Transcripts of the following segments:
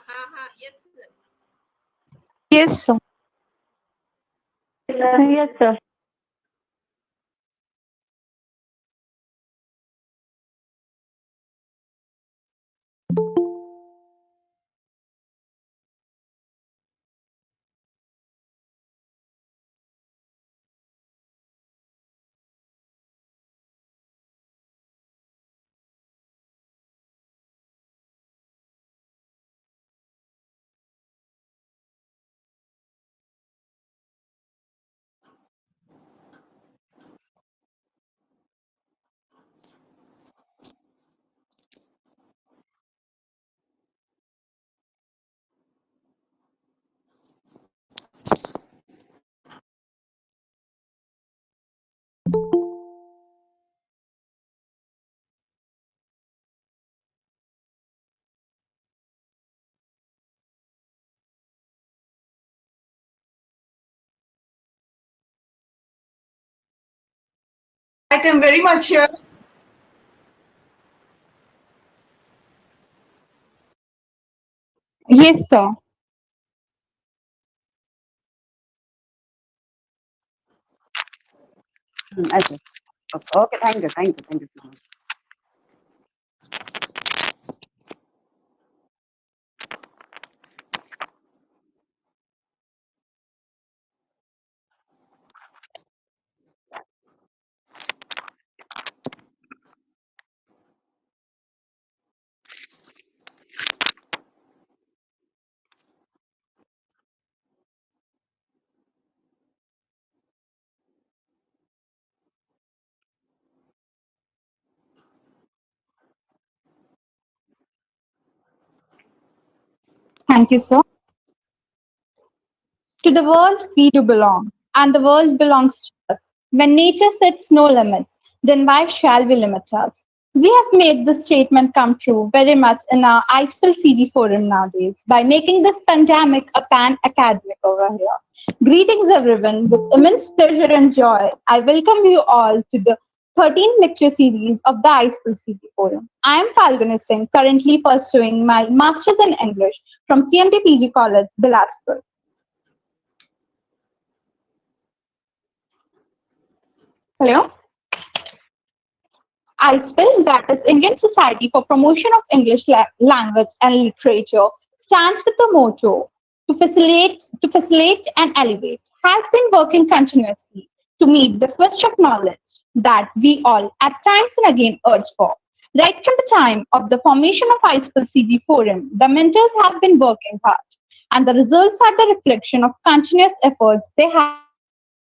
Yes, sir. Yes, sir. Yes, sir. I am very much here. Yes, sir. Okay. Okay. Thank you. Thank you. Thank you so much. Thank you, sir. To the world we do belong, and the world belongs to us. When nature sets no limit, then why shall we limit us? We have made this statement come true very much in our ISPL CD forum nowadays by making this pandemic a pan academic over here. Greetings, everyone. With immense pleasure and joy, I welcome you all to the 13th lecture series of the ISPL CD forum. I am Falguni Singh, currently pursuing my Masters in English from CMT PG College, Bilaspur. Hello. ISPL, that is Indian Society for Promotion of English Language and Literature, stands with the motto to facilitate and elevate, has been working continuously to meet the quest of knowledge that we all at times and again urge for. Right from the time of the formation of ISPL CD Forum, the mentors have been working hard, and the results are the reflection of continuous efforts they have made to elevate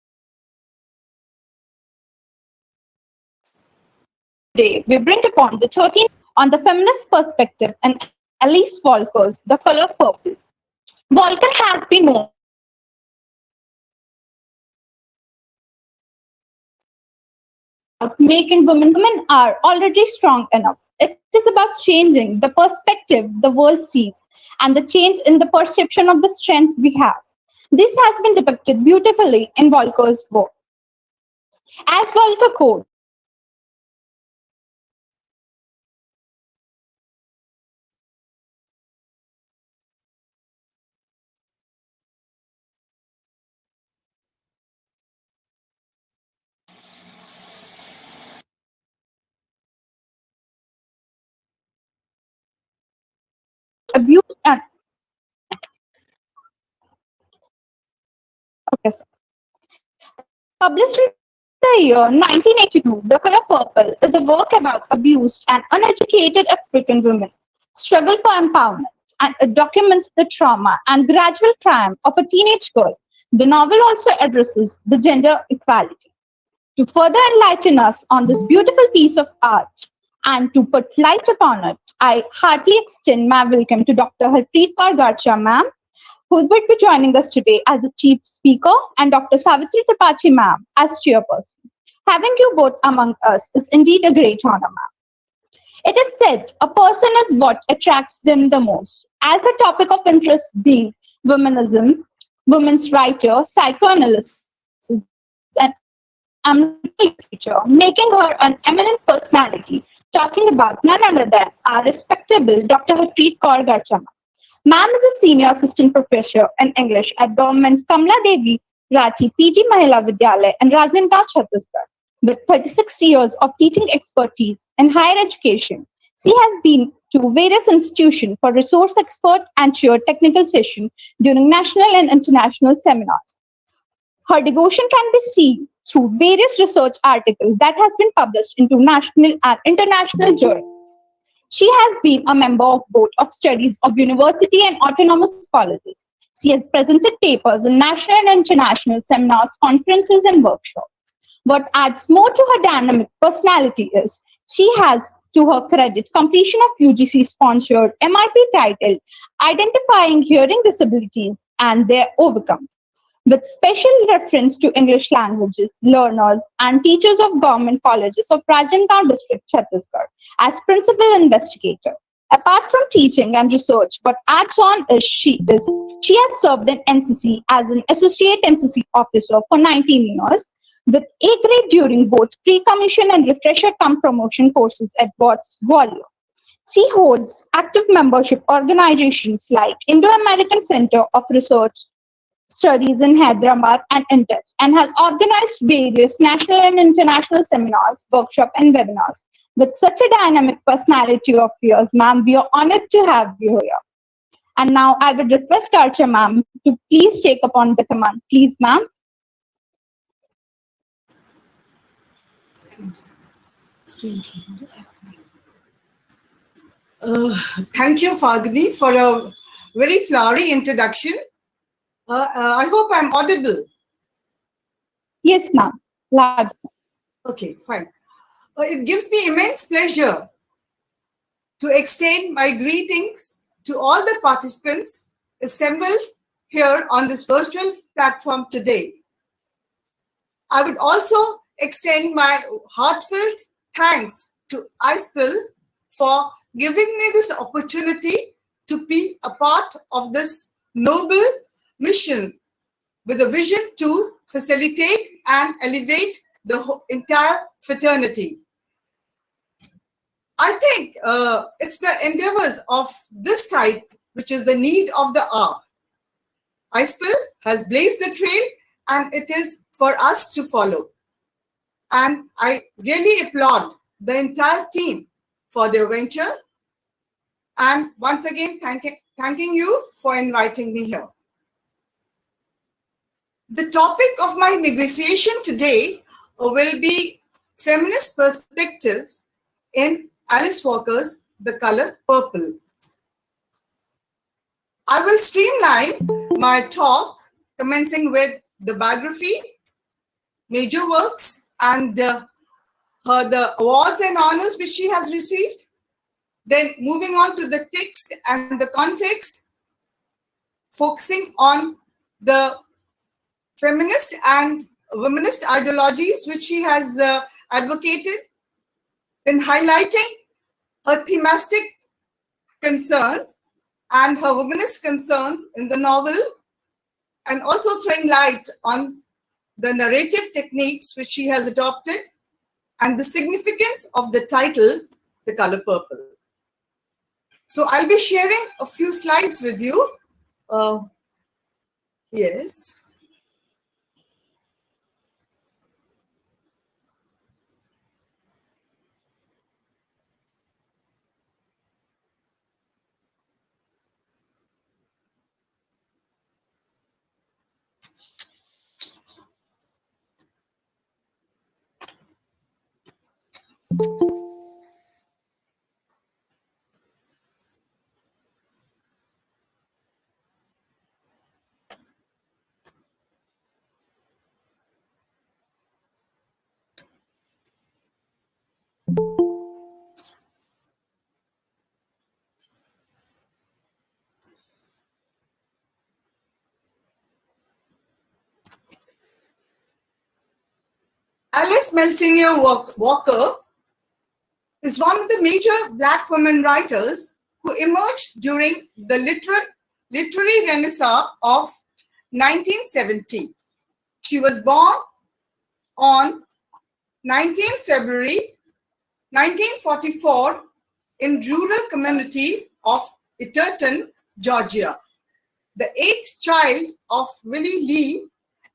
the quality of knowledge that we all strive for. Today, we bring upon the 13th on the feminist perspective and Alice Walker's The Color Purple. Walker has been known for her feminist thesis about making women are already strong enough. It is about changing the perspective the world sees and the change in the perception of the strength we have. This has been depicted beautifully in Walker's work. As Walker quotes, abuse and okay, published in the year 1982, The Color Purple is a work about abused and uneducated African women struggle for empowerment, and it documents the trauma and gradual triumph of a teenage girl. The novel also addresses the gender equality. To further enlighten us on this beautiful piece of art and to put light upon it, I heartily extend my welcome to Dr. Harpreet Kaur Garcha, ma'am, who will be joining us today as the chief speaker, and Dr. Savitri Tripathi, ma'am, as chairperson. Having you both among us is indeed a great honor, ma'am. It is said a person is what attracts them the most. As a topic of interest being womanism, women's writer, psychoanalysis, and analytical literature, making her an eminent personality, talking about none other than our respectable Dr. Harpreet Kaur Garcha. Ma'am is a senior assistant professor in English at Government Kamla Devi Rathi PG Mahila Vidyalaya in Rajnandgaon, Chhattisgarh. With 36 years of teaching expertise in higher education, she has been to various institutions for resource expert and chaired technical sessions during national and international seminars. Her devotion can be seen through various research articles that has been published into national and international journals. She has been a member of Board of Studies of University and Autonomous Colleges. She has presented papers in national and international seminars, conferences, and workshops. What adds more to her dynamic personality is she has, to her credit, completion of UGC-sponsored MRP title, Identifying Hearing Disabilities and Their Overcomes, with special reference to English languages, learners, and teachers of government colleges of Rajnandgaon district, Chhattisgarh, as principal investigator. Apart from teaching and research, what adds on is she has served in NCC as an associate NCC officer for 19 years, with A grade during both pre-commission and refresher cum promotion courses at Watts Gwalior. She holds active membership organizations like Indo-American Center of Research Studies in Hyderabad and Intech, and has organized various national and international seminars, workshops, and webinars. With such a dynamic personality of yours, ma'am, we are honored to have you here. And now I would request Archer ma'am to please take upon the command. Please, ma'am. Thank you, Falguni, for a very flowery introduction. I hope I'm audible. Yes, ma'am. Loud. Okay, fine. It gives me immense pleasure to extend my greetings to all the participants assembled here on this virtual platform today. I would also extend my heartfelt thanks to ISPIL for giving me this opportunity to be a part of this noble mission with a vision to facilitate and elevate the entire fraternity. I think it's the endeavors of this type which is the need of the hour. ISPIL has blazed the trail and it is for us to follow. And I really applaud the entire team for their venture. And once again, thanking you for inviting me here. The topic of my negotiation today will be feminist perspectives in Alice Walker's The Color Purple. I will streamline my talk, commencing with the biography, major works, and the awards and honors which she has received. Then moving on to the text and the context, focusing on the feminist and womanist ideologies which she has advocated, then highlighting her thematic concerns and her womanist concerns in the novel, and also throwing light on the narrative techniques which she has adopted and the significance of the title, The Color Purple. So I'll be sharing a few slides with you. Yes. Alice Melsinger Walker is one of the major Black women writers who emerged during the literary renaissance of 1970. She was born on 19 February 1944 in rural community of Itterton, Georgia, the eighth child of Willie Lee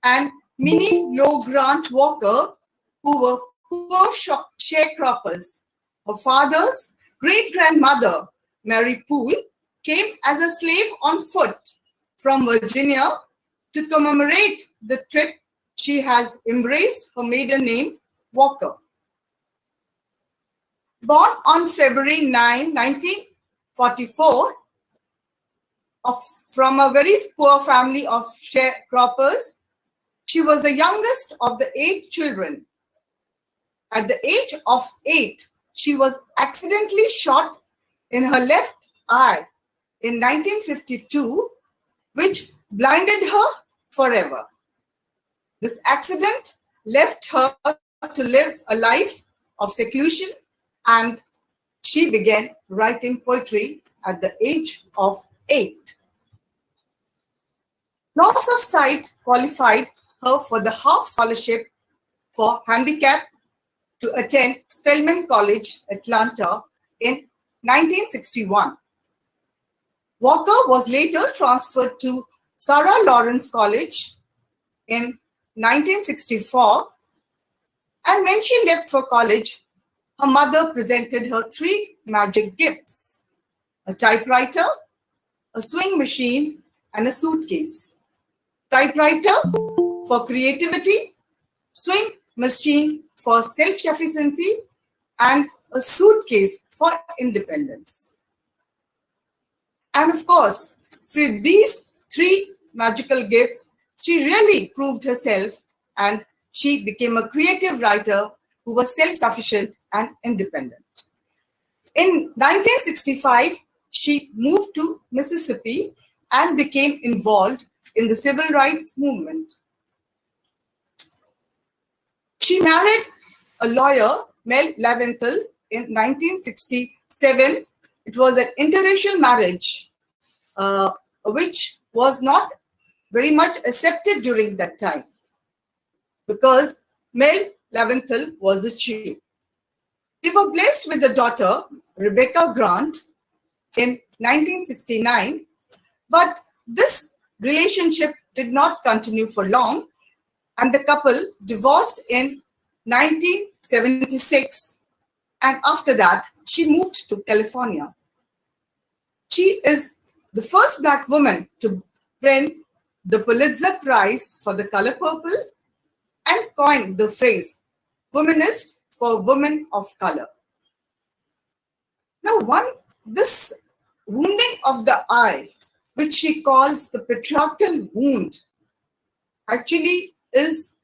and Minnie Low Grant Walker, who were poor sharecroppers. Her father's great-grandmother, Mary Poole, came as a slave on foot from Virginia to commemorate the trip. She has embraced her maiden name, Walker. Born on February 9, 1944, from a very poor family of sharecroppers, she was the youngest of the 8 children. At the age of 8, she was accidentally shot in her left eye in 1952, which blinded her forever. This accident left her to live a life of seclusion, and she began writing poetry at the age of 8. Loss of sight qualified her for the half scholarship for handicap to attend Spelman College, Atlanta in 1961. Walker was later transferred to Sarah Lawrence College in 1964, and when she left for college, her mother presented her 3 magic gifts: a typewriter, a swing machine, and a suitcase. Typewriter for creativity, swing machine for self-sufficiency, and a suitcase for independence. And of course, through these 3 magical gifts, she really proved herself, and she became a creative writer who was self-sufficient and independent. In 1965, she moved to Mississippi and became involved in the civil rights movement. She married a lawyer, Mel Leventhal, in 1967. It was an interracial marriage, which was not very much accepted during that time because Mel Leventhal was a Jew. They were blessed with a daughter, Rebecca Grant, in 1969, but this relationship did not continue for long, and the couple divorced in 1976, and after that, she moved to California. She is the first Black woman to win the Pulitzer Prize for The Color Purple and coined the phrase Womenist for women of color. Now, this wounding of the eye, which she calls the patriarchal wound, actually is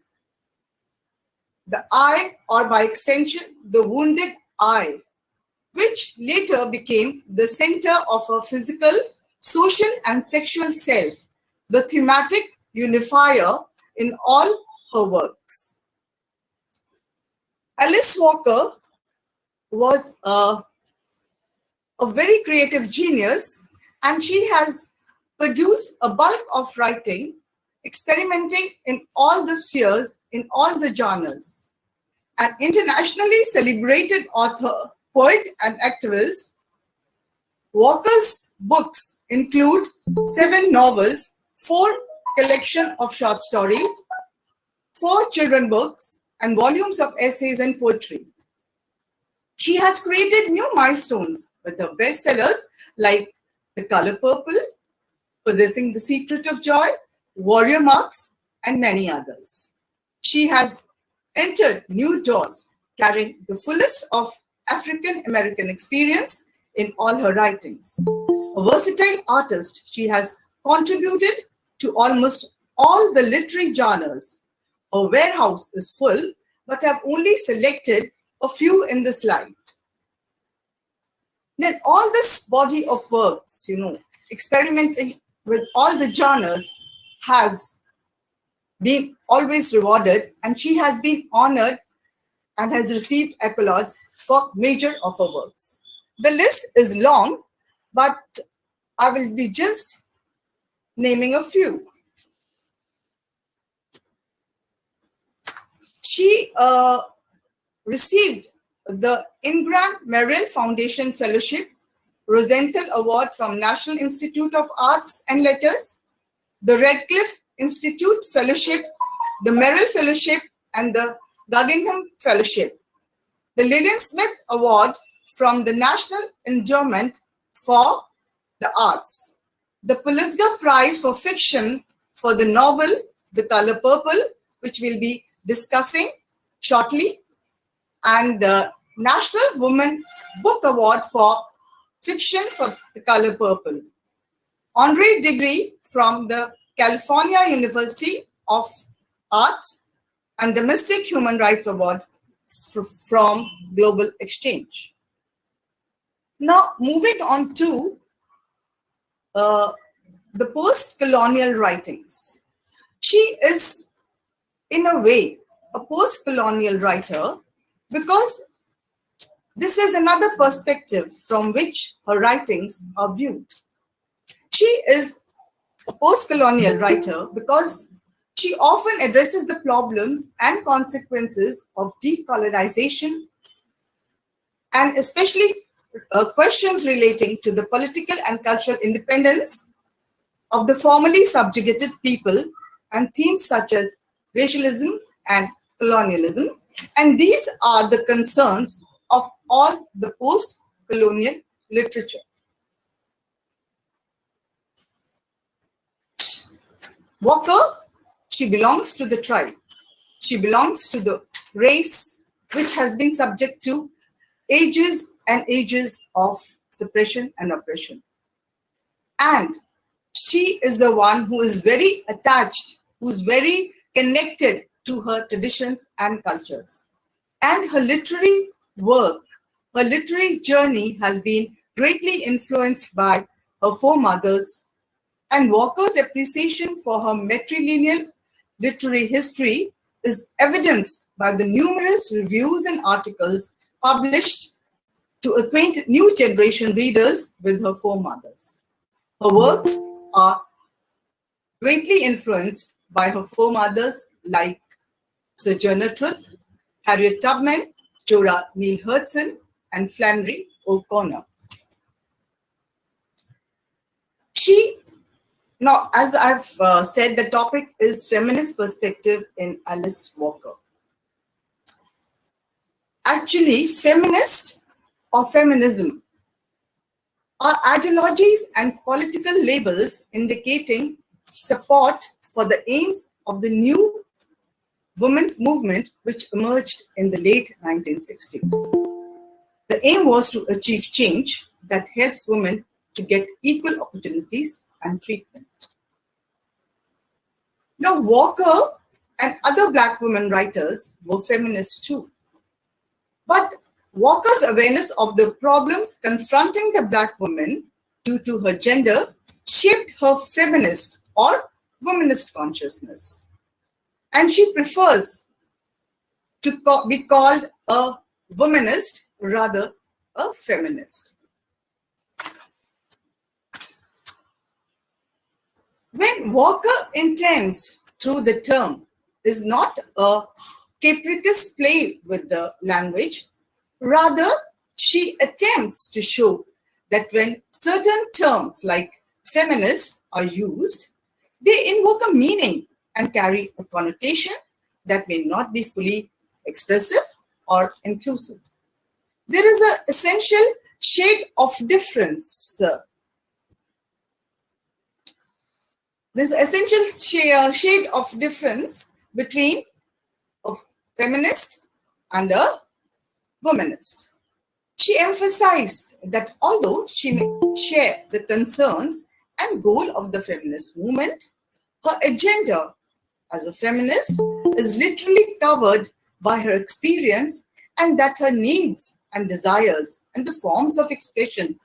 the eye, or by extension, the wounded eye, which later became the center of her physical, social, and sexual self, the thematic unifier in all her works. Alice Walker was a very creative genius, and she has produced a bulk of writing, experimenting in all the spheres, in all the genres. An internationally celebrated author, poet, and activist, Walker's books include 7 novels, 4 collection of short stories, 4 children books, and volumes of essays and poetry. She has created new milestones with her bestsellers like The Color Purple, Possessing the Secret of Joy, Warrior Marks, and many others. She has entered new doors, carrying the fullest of African American experience in all her writings. A versatile artist, she has contributed to almost all the literary genres. Her warehouse is full, but I've only selected a few in this slide. Then all this body of works, experimenting with all the genres, has been always rewarded, and she has been honored and has received accolades for major of her works. The list is long, but I will be just naming a few. She received the Ingram Merrill Foundation Fellowship Rosenthal Award from National Institute of Arts and Letters, the Radcliffe Institute Fellowship, the Merrill Fellowship, and the Guggenheim Fellowship. The Lillian Smith Award from the National Endowment for the Arts. The Pulitzer Prize for Fiction for the novel The Color Purple, which we'll be discussing shortly, and the National Women Book Award for Fiction for The Color Purple. Honorary degree from the California University of Arts and Domestic Human Rights Award from Global Exchange. Now, moving on to the post-colonial writings. She is, in a way, a post-colonial writer because this is another perspective from which her writings are viewed. She is a post-colonial writer because she often addresses the problems and consequences of decolonization, and especially questions relating to the political and cultural independence of the formerly subjugated people, and themes such as racialism and colonialism. And these are the concerns of all the post-colonial literature. Walker, she belongs to the tribe. She belongs to the race which has been subject to ages and ages of suppression and oppression. And she is the one who is very attached, who's very connected to her traditions and cultures. And her literary work, her literary journey has been greatly influenced by her foremothers, and Walker's appreciation for her matrilineal literary history is evidenced by the numerous reviews and articles published to acquaint new generation readers with her foremothers. Her works are greatly influenced by her foremothers like Sojourner Truth, Harriet Tubman, Zora Neale Hurston, and Flannery O'Connor. Now, as I've said, the topic is feminist perspective in Alice Walker. Actually, feminist or feminism are ideologies and political labels indicating support for the aims of the new women's movement which emerged in the late 1960s. The aim was to achieve change that helps women to get equal opportunities and treatment. Now, Walker and other Black women writers were feminists too. But Walker's awareness of the problems confronting the Black woman due to her gender shaped her feminist or womanist consciousness. And she prefers to be called a womanist rather a feminist. When Walker intends through the term is not a capricious play with the language, rather she attempts to show that when certain terms like feminist are used, they invoke a meaning and carry a connotation that may not be fully expressive or inclusive. There is an essential shade of difference. There's an essential shade of difference between a feminist and a womanist. She emphasized that although she may share the concerns and goal of the feminist movement, her agenda as a feminist is literally covered by her experience, and that her needs and desires and the forms of expression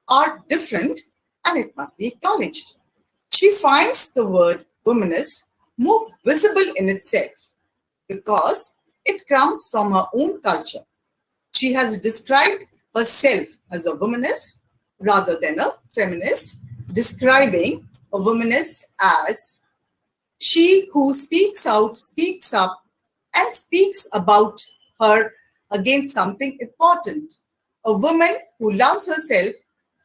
are different, and it must be acknowledged. She finds the word womanist more visible in itself because it comes from her own culture. She has described herself as a womanist rather than a feminist, describing a womanist as she who speaks out, speaks up, and speaks about her against something important. A woman who loves herself,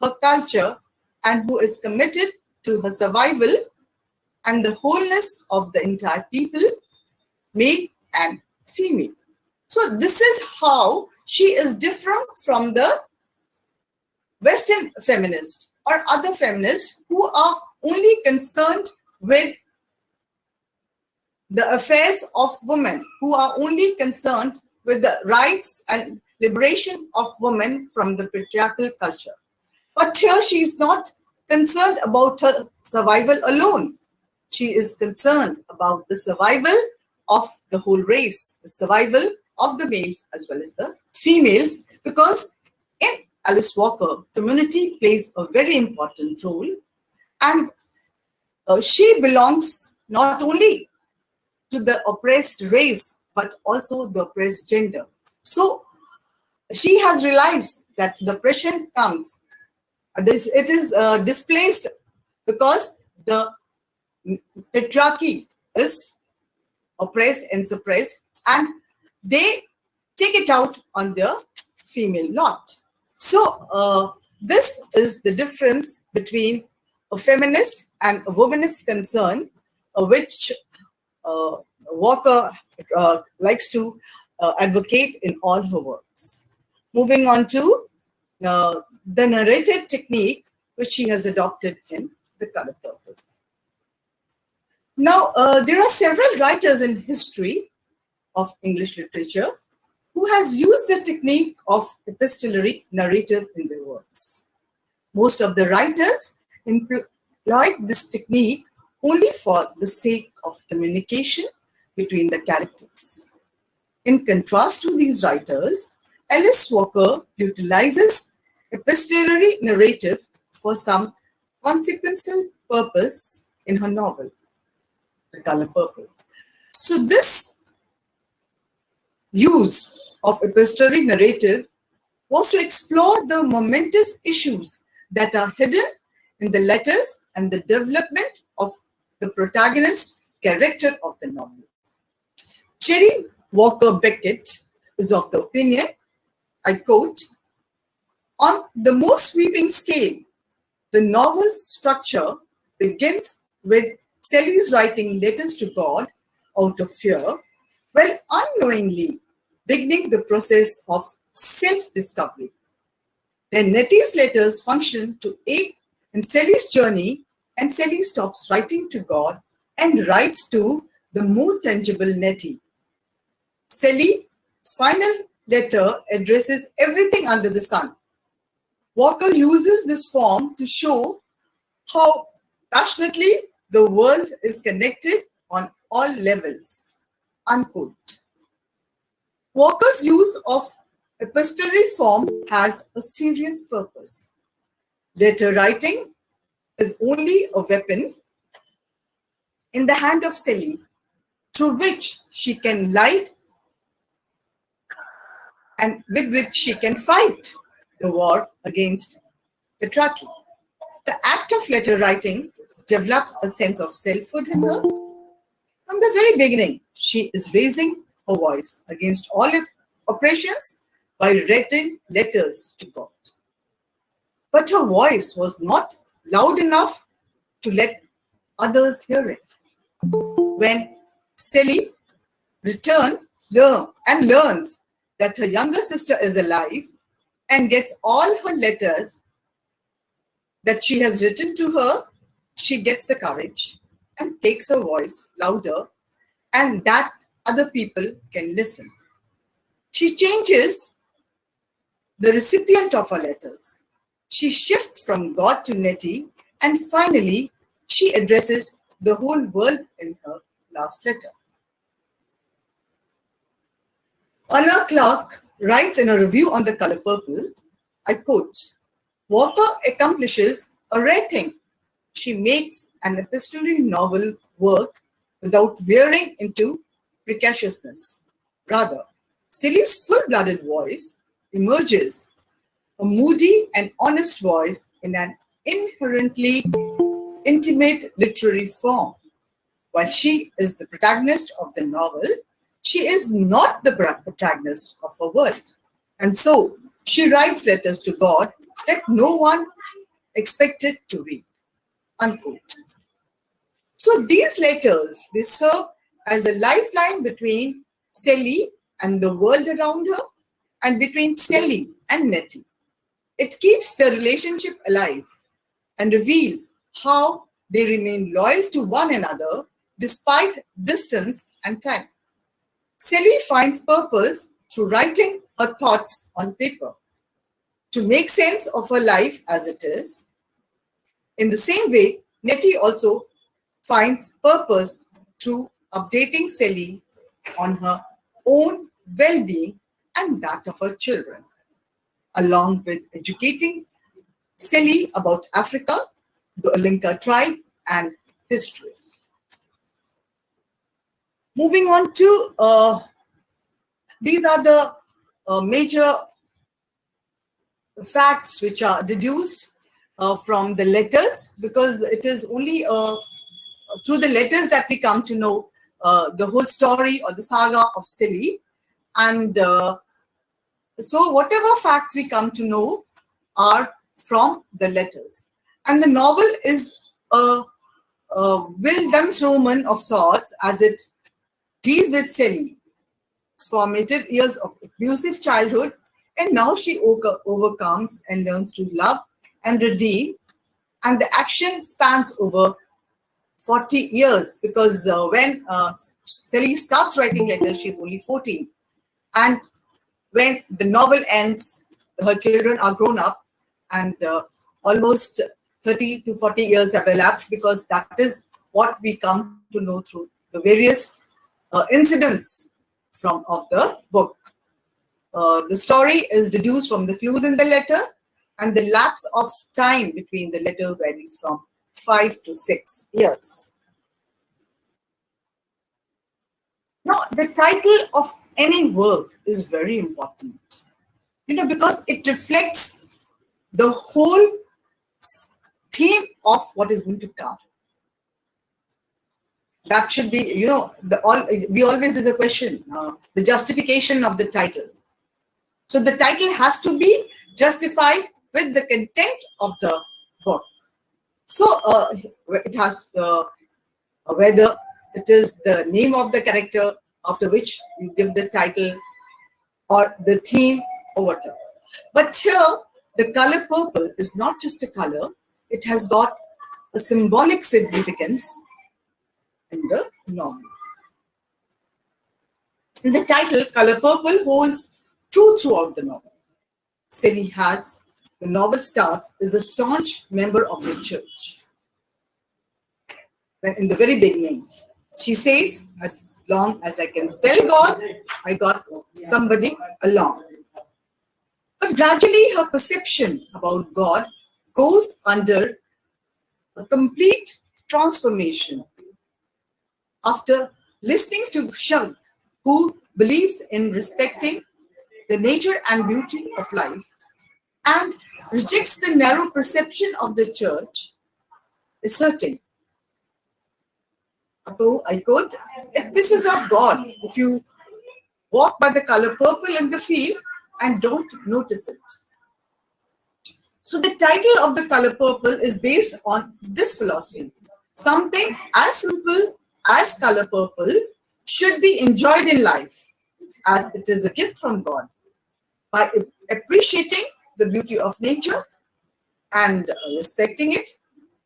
her culture, and who is committed to her survival and the wholeness of the entire people, male and female. So this is how she is different from the Western feminists or other feminists who are only concerned with the affairs of women, who are only concerned with the rights and liberation of women from the patriarchal culture. But here she is not concerned about her survival alone. She is concerned about the survival of the whole race, the survival of the males as well as the females, because in Alice Walker, community plays a very important role, and she belongs not only to the oppressed race, but also the oppressed gender. So she has realized that the oppression comes, it is displaced because the patriarchy is oppressed and suppressed, and they take it out on the female lot. So this is the difference between a feminist and a womanist concern, which Walker likes to advocate in all her works. Moving on to the narrative technique which she has adopted in The Color Purple. Now, there are several writers in history of English literature who has used the technique of epistolary narrative in their works. Most of the writers employed this technique only for the sake of communication between the characters. In contrast to these writers, Alice Walker utilizes epistolary narrative for some consequential purpose in her novel, The Color Purple. So this use of epistolary narrative was to explore the momentous issues that are hidden in the letters and the development of the protagonist character of the novel. Cherry Walker Beckett is of the opinion, I quote, "On the most sweeping scale, the novel's structure begins with Sally's writing letters to God out of fear, while unknowingly beginning the process of self-discovery. Then Nettie's letters function to aid in Sally's journey, and Sally stops writing to God and writes to the more tangible Nettie. Sally's final letter addresses everything under the sun. Walker uses this form to show how passionately the world is connected on all levels." Unquote. Walker's use of epistolary form has a serious purpose. Letter writing is only a weapon in the hand of Sally through which she can light and with which she can fight the war against patriarchy. The act of letter writing develops a sense of selfhood in her. From the very beginning, she is raising her voice against all oppressions by writing letters to God. But her voice was not loud enough to let others hear it. When Sally returns and learns that her younger sister is alive and gets all her letters that she has written to her, she gets the courage and takes her voice louder, and that other people can listen. She changes the recipient of her letters. She shifts from God to Nettie, and finally, she addresses the whole world in her last letter. Anna Clark writes in a review on The Color Purple, I quote, "Walker accomplishes a rare thing. She makes an epistolary novel work without veering into precaciousness. Rather, Sally's full-blooded voice emerges, a moody and honest voice in an inherently intimate literary form. While she is the protagonist of the novel, she is not the protagonist of her world. And so, She writes letters to God that no one expected to read. Unquote. So these letters, they serve as a lifeline between Sally and the world around her, and between Sally and Nettie. It keeps the relationship alive and reveals how they remain loyal to one another despite distance and time. Sally finds purpose through writing her thoughts on paper to make sense of her life as it is. In the same way, Nettie also finds purpose through updating Sally on her own well-being and that of her children, along with educating Sally about Africa, the Olinka tribe, and history. Moving on to these are the major facts which are deduced from the letters, because it is only through the letters that we come to know the whole story or the saga of Sally. And so whatever facts we come to know are from the letters. And the novel is a well-done showman of sorts, as it deals with Sally's formative years of abusive childhood, and now she overcomes and learns to love and redeem. And the action spans over 40 years, because when Sally starts writing letters, she's only 14. And when the novel ends, her children are grown up, and almost 30 to 40 years have elapsed, because that is what we come to know through the various incidents of the book. The story is deduced from the clues in the letter, and the lapse of time between the letter varies from 5 to 6 years. Now, the title of any work is very important, because it reflects the whole theme of what is going to come. That should be, there's a question, the justification of the title. So the title has to be justified with the content of the book. So it has, whether it is the name of the character after which you give the title, or the theme, or whatever. But here, the color purple is not just a color, it has got a symbolic significance in the novel. In the title, color purple holds true throughout the novel. Sally the novel starts, is a staunch member of the church. When in the very beginning, she says, as long as I can spell God, I got somebody along. But gradually her perception about God goes under a complete transformation after listening to Shunk, who believes in respecting the nature and beauty of life and rejects the narrow perception of the church, asserting, though I quote, "It pisses off God if you walk by the color purple in the field and don't notice it." So the title of the color purple is based on this philosophy. Something as simple as color purple should be enjoyed in life, as it is a gift from God. By appreciating the beauty of nature and respecting it,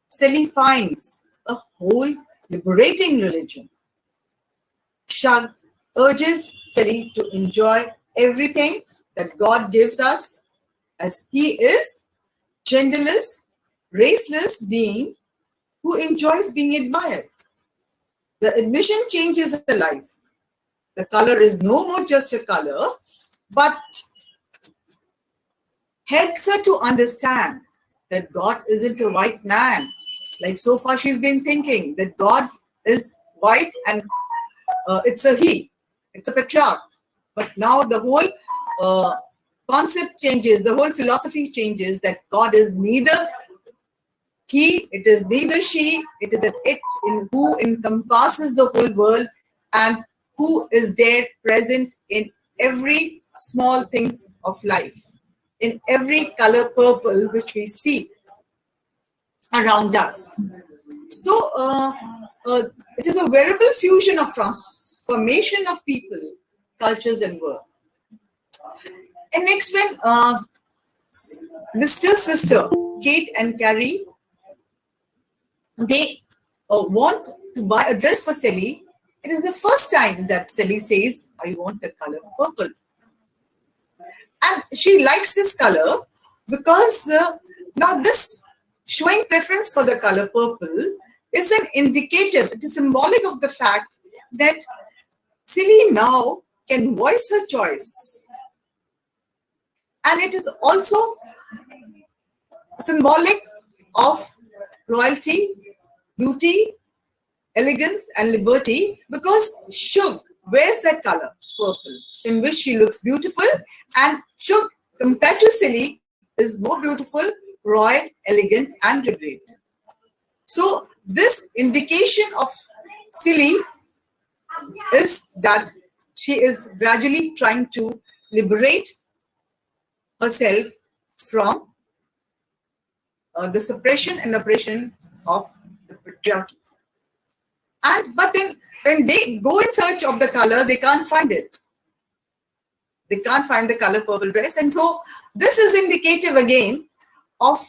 Sally finds a whole liberating religion. Shug urges Sally to enjoy everything that God gives us, as he is genderless, raceless being who enjoys being admired. The admission changes her life. The color is no more just a color, but helps her to understand that God isn't a white man. Like so far she's been thinking that God is white and it's a he, it's a patriarch. But now the whole concept changes, the whole philosophy changes, that God is neither he, it is neither she, it is an it in who encompasses the whole world and who is there present in every small things of life. in every color purple which we see around us. So it is a veritable fusion of transformation of people, cultures, and work. And next, when Mr. Sister, Kate and Carrie, they want to buy a dress for Sally, it is the first time that Sally says, I want the color purple. And she likes this color because now this showing preference for the color purple is an indicative, it is symbolic of the fact that Silly now can voice her choice. And it is also symbolic of royalty, beauty, elegance, and liberty because Shug wears that color, purple, in which she looks beautiful, and Shug, compared to Silly, is more beautiful, royal, elegant, and liberated. So this indication of Silly is that she is gradually trying to liberate herself from the suppression and oppression of the patriarchy. But then when they go in search of the color, they can't find it. They can't find the color purple dress. And so this is indicative again of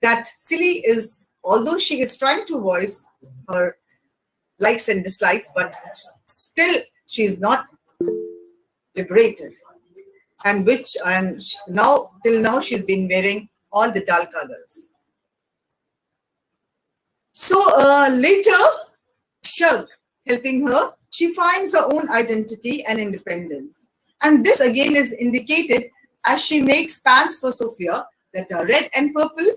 that Silly is, although she is trying to voice her likes and dislikes, but still she is not liberated. And now till now she's been wearing all the dull colors. So later, Shug helping her, she finds her own identity and independence. And this again is indicated as she makes pants for Sophia that are red and purple.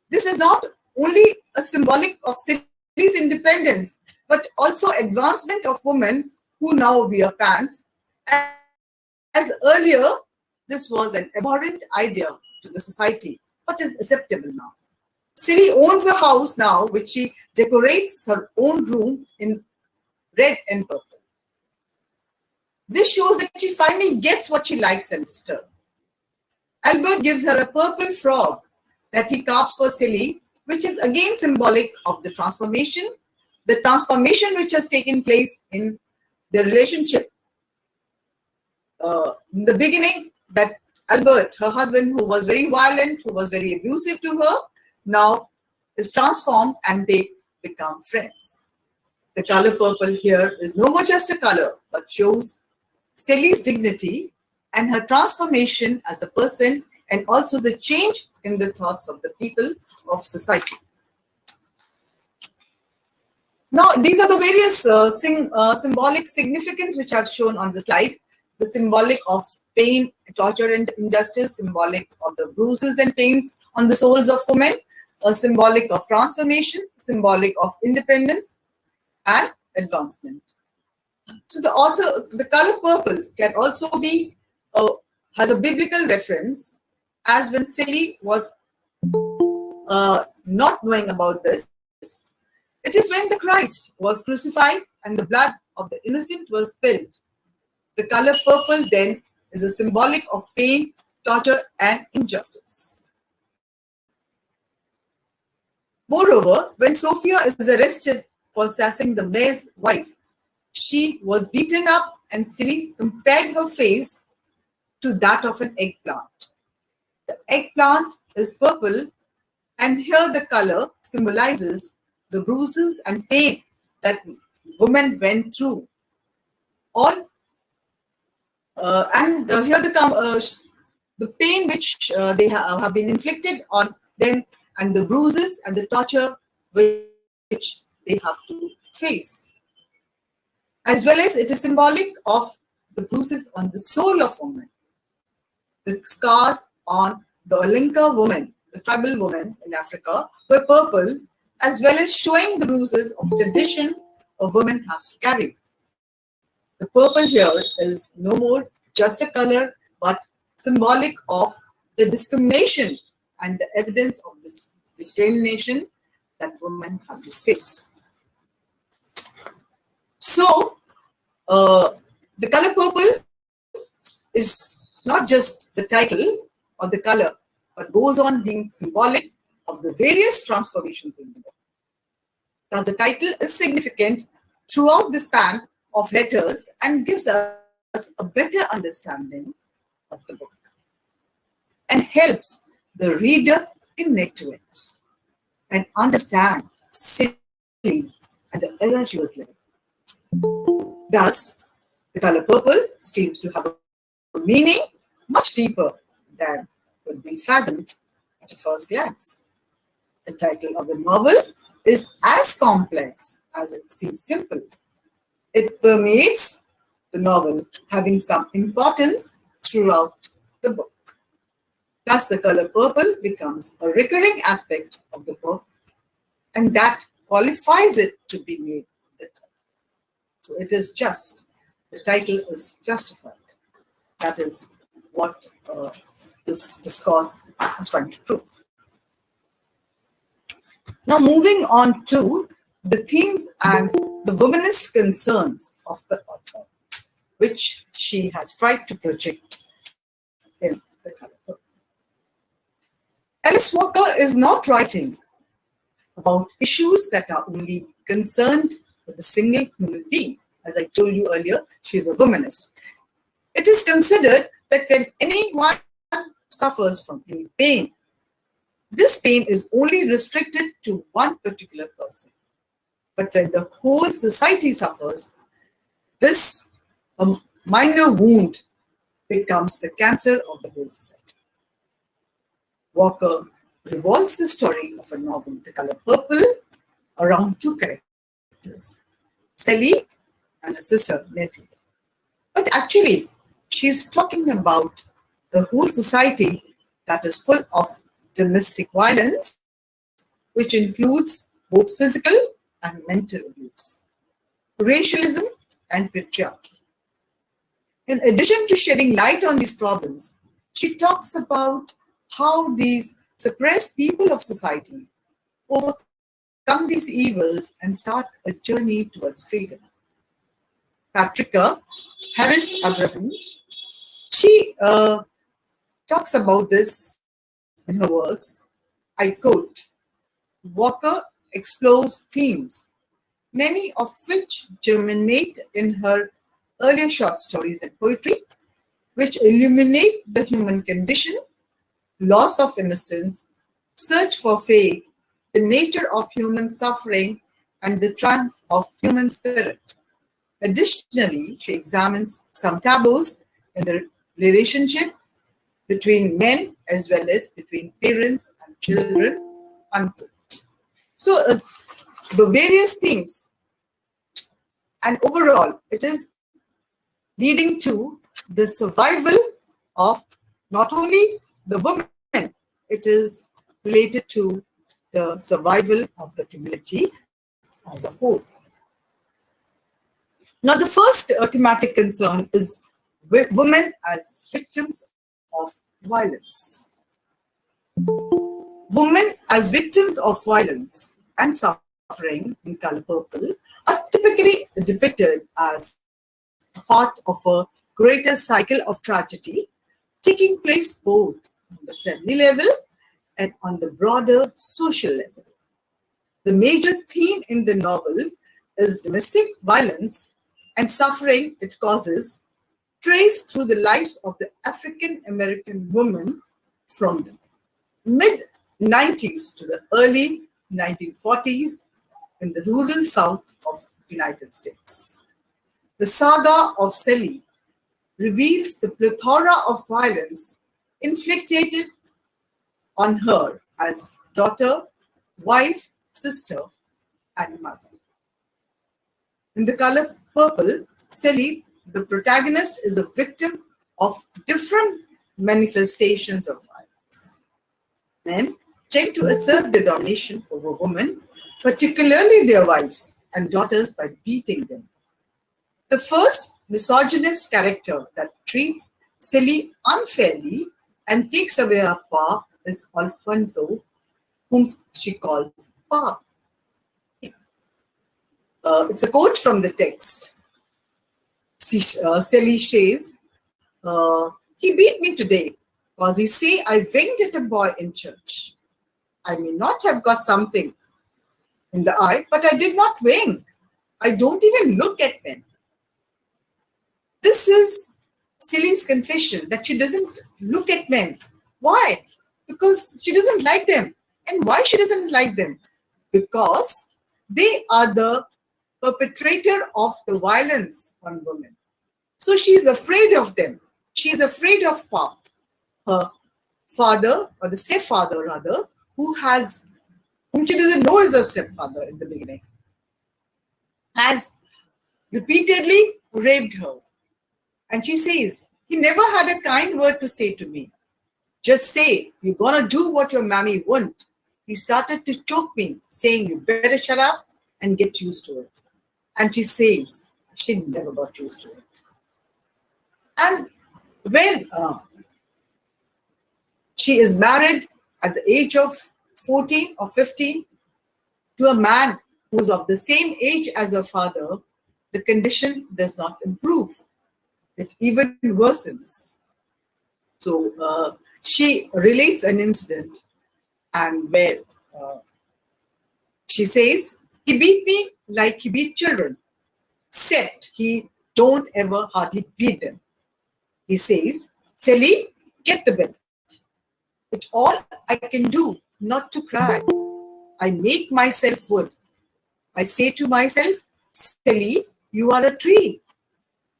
This is not only a symbolic of Silly's independence, but also advancement of women who now wear pants. As earlier, this was an abhorrent idea to the society, but is acceptable now. Silly owns a house now, which she decorates her own room in red and purple. This shows that she finally gets what she likes and still. Albert gives her a purple frog that he carves for Silly, which is again symbolic of the transformation which has taken place in the relationship. In the beginning, that Albert, her husband, who was very violent, who was very abusive to her, now is transformed and they become friends. The color purple here is no more just a color, but shows Silly's dignity and her transformation as a person, and also the change in the thoughts of the people of society. Now, these are the various symbolic significance which I've shown on the slide. The symbolic of pain, torture, and injustice, symbolic of the bruises and pains on the souls of women, a symbolic of transformation, symbolic of independence and advancement. So the color purple can also be, has a biblical reference, as when Silly was not knowing about this. It is when the Christ was crucified and the blood of the innocent was spilled. The color purple then is a symbolic of pain, torture, and injustice. Moreover, when Sophia is arrested for sassing the mayor's wife, she was beaten up and Silly compared her face to that of an eggplant. The eggplant is purple, and here the color symbolizes the bruises and pain that women went through. Here the pain which they have been inflicted on them, and the bruises and the torture which they have to face. As well as it is symbolic of the bruises on the soul of women. The scars on the Olinka woman, the tribal woman in Africa, were purple, as well as showing the bruises of tradition a woman has to carry. The purple here is no more just a color, but symbolic of the discrimination and the evidence of this discrimination that women have to face. So, the color purple is not just the title, or the color, but goes on being symbolic of the various transformations in the book. Thus, the title is significant throughout the span of letters and gives us a better understanding of the book and helps the reader connect to it and understand Silly and the era she was living. Thus, the color purple seems to have a meaning much deeper than would be fathomed at a first glance. The title of the novel is as complex as it seems simple. It permeates the novel, having some importance throughout the book. Thus, the color purple becomes a recurring aspect of the book, and that qualifies it to be made the title. So it is just, the title is justified. That is what this discourse is trying to prove. Now, moving on to the themes and the womanist concerns of the author, which she has tried to project in the color purple. Alice Walker is not writing about issues that are only concerned with a single human being. As I told you earlier, she is a womanist. It is considered that when anyone suffers from any pain, this pain is only restricted to one particular person. But when the whole society suffers, this minor wound becomes the cancer of the whole society. Walker revolves the story of a novel, The Color Purple, around two characters, Sally and her sister, Nettie. But actually, she's talking about the whole society that is full of domestic violence, which includes both physical and mental abuse, racialism and patriarchy. In addition to shedding light on these problems, she talks about how these suppressed people of society overcome these evils and start a journey towards freedom. Patricia Harris Abraham, she talks about this in her works. I quote, Walker explores themes, many of which germinate in her earlier short stories and poetry, which illuminate the human condition, loss of innocence, search for faith, the nature of human suffering, and the triumph of human spirit. Additionally, she examines some taboos in the relationship between men as well as between parents and children, unquote. So the various themes, and overall, it is leading to the survival of not only the woman, it is related to the survival of the community as a whole. Now, the first thematic concern is women as victims of violence. Women as victims of violence and suffering in Color Purple are typically depicted as part of a greater cycle of tragedy taking place both on the family level and on the broader social level. The major theme in the novel is domestic violence and suffering it causes, traced through the lives of the African American women from the mid-90s to the early 1940s in the rural South of the United States. The saga of Sally reveals the plethora of violence inflicted on her as daughter, wife, sister, and mother. In The Color Purple, Sally, the protagonist, is a victim of different manifestations of violence. Men tend to assert their domination over women, particularly their wives and daughters, by beating them. The first misogynist character that treats Sally unfairly and takes away her power is Alfonso, whom she calls Pa. It's a quote from the text. Sally says, he beat me today, Because he say, I winked at a boy in church. I may not have got something in the eye, but I did not wink. I don't even look at men. This is Silly's confession that she doesn't look at men. Why? Because she doesn't like them. And why she doesn't like them? Because they are the perpetrator of the violence on women. So she's afraid of them. She's afraid of her father, or the stepfather rather, whom she doesn't know is her stepfather in the beginning, has repeatedly raped her. And she says, he never had a kind word to say to me. Just say, you're gonna do what your mammy won't. He started to choke me, saying, you better shut up and get used to it. And she says, she never got used to it. And when she is married at the age of 14 or 15 to a man who's of the same age as her father, the condition does not improve. It even worsens. So she relates an incident, and where she says, he beat me like he beat children, except he don't ever hardly beat them. He says, Sally, get the bed. It's all I can do not to cry. I make myself wood. I say to myself, Sally, you are a tree.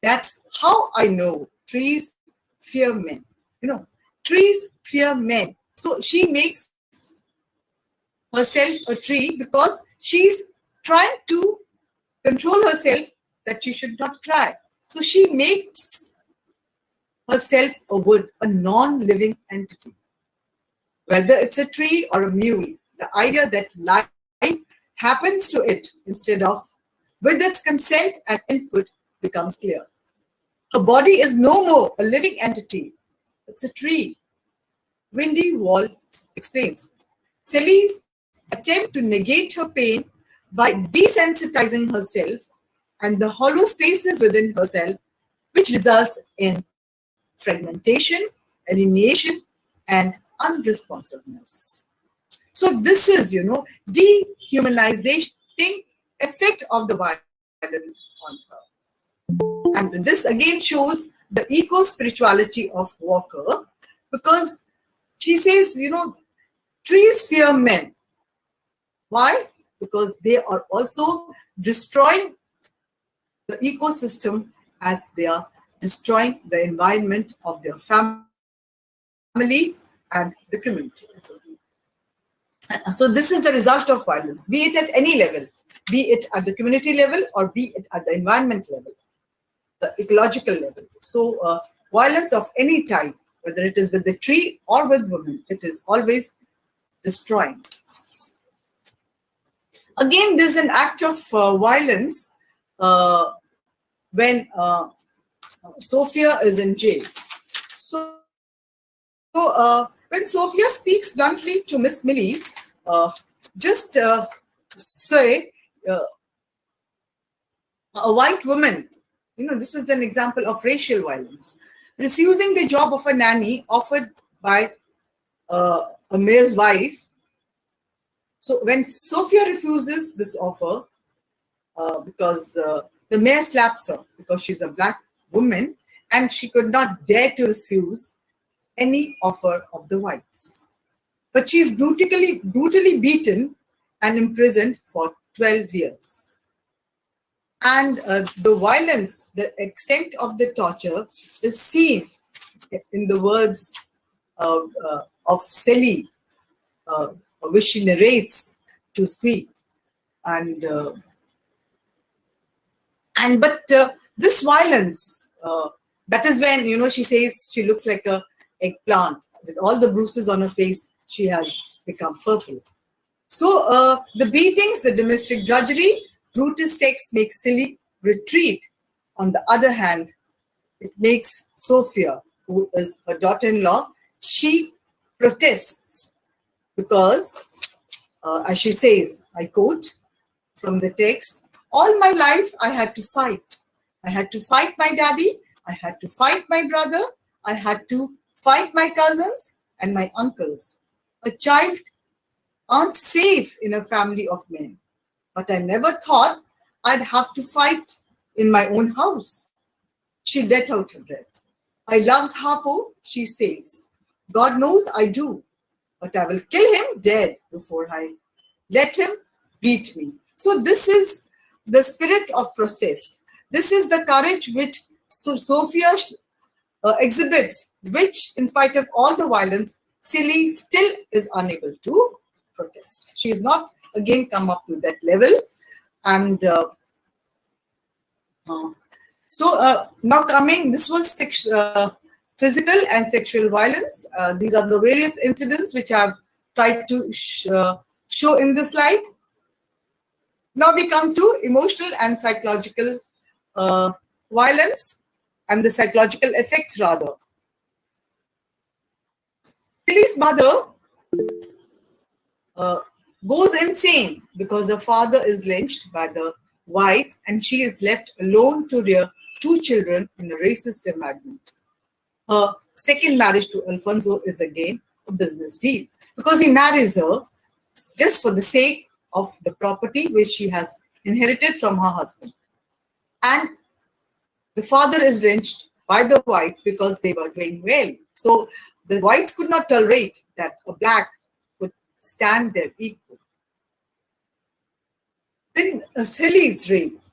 That's how I know trees fear men. Trees fear men. So she makes herself a tree because she's trying to control herself that she should not cry. So she makes herself a wood, a non-living entity. Whether it's a tree or a mule, the idea that life happens to it instead of with its consent and input becomes clear. Her body is no more a living entity. It's a tree. Windy Wall explains. Sally's attempt to negate her pain by desensitizing herself and the hollow spaces within herself, which results in fragmentation, alienation, and unresponsiveness. So this is, dehumanizing effect of the violence on her. And this again shows the eco-spirituality of Walker, because she says, trees fear men. Why? Because they are also destroying the ecosystem as they are destroying the environment of their family and the community. So this is the result of violence, be it at any level, be it at the community level or be it at the environment level, the ecological level. So violence of any type, whether it is with the tree or with women, it is always destroying. Again, there's an act of violence when Sophia is in jail. So when Sophia speaks bluntly to Miss Millie, just say a white woman, this is an example of racial violence, refusing the job of a nanny offered by a mayor's wife. So when Sophia refuses this offer, because the mayor slaps her because she's a black woman and she could not dare to refuse any offer of the whites. But she's brutally beaten and imprisoned for 12 years. And the violence, the extent of the torture is seen in the words of Sally, which she narrates to Squeak. But this violence, that is when, she says she looks like a eggplant. With all the bruises on her face, she has become purple. So the beatings, the domestic drudgery, brutal sex makes Silly retreat. On the other hand, it makes Sophia, who is her daughter-in-law, she protests because, as she says, I quote from the text, all my life I had to fight. I had to fight my daddy. I had to fight my brother. I had to fight my cousins and my uncles. A child aren't safe in a family of men. But I never thought I'd have to fight in my own house. She let out her breath. I loves Harpo, she says. God knows I do. But I will kill him dead before I let him beat me. So this is the spirit of protest. This is the courage which Sophia exhibits, which in spite of all the violence, Silly still is unable to protest. She has not again come up to that level. And now coming, this was physical and sexual violence. These are the various incidents which I've tried to show in the slide. Now we come to emotional and psychological violence and the psychological effects rather. Lily's mother goes insane because her father is lynched by the whites and she is left alone to rear 2 children in a racist environment. Her second marriage to Alfonso is again a business deal because he marries her just for the sake of the property which she has inherited from her husband. And the father is lynched by the whites because they were doing well. So the whites could not tolerate that a black would stand their equal. Then Silly is raped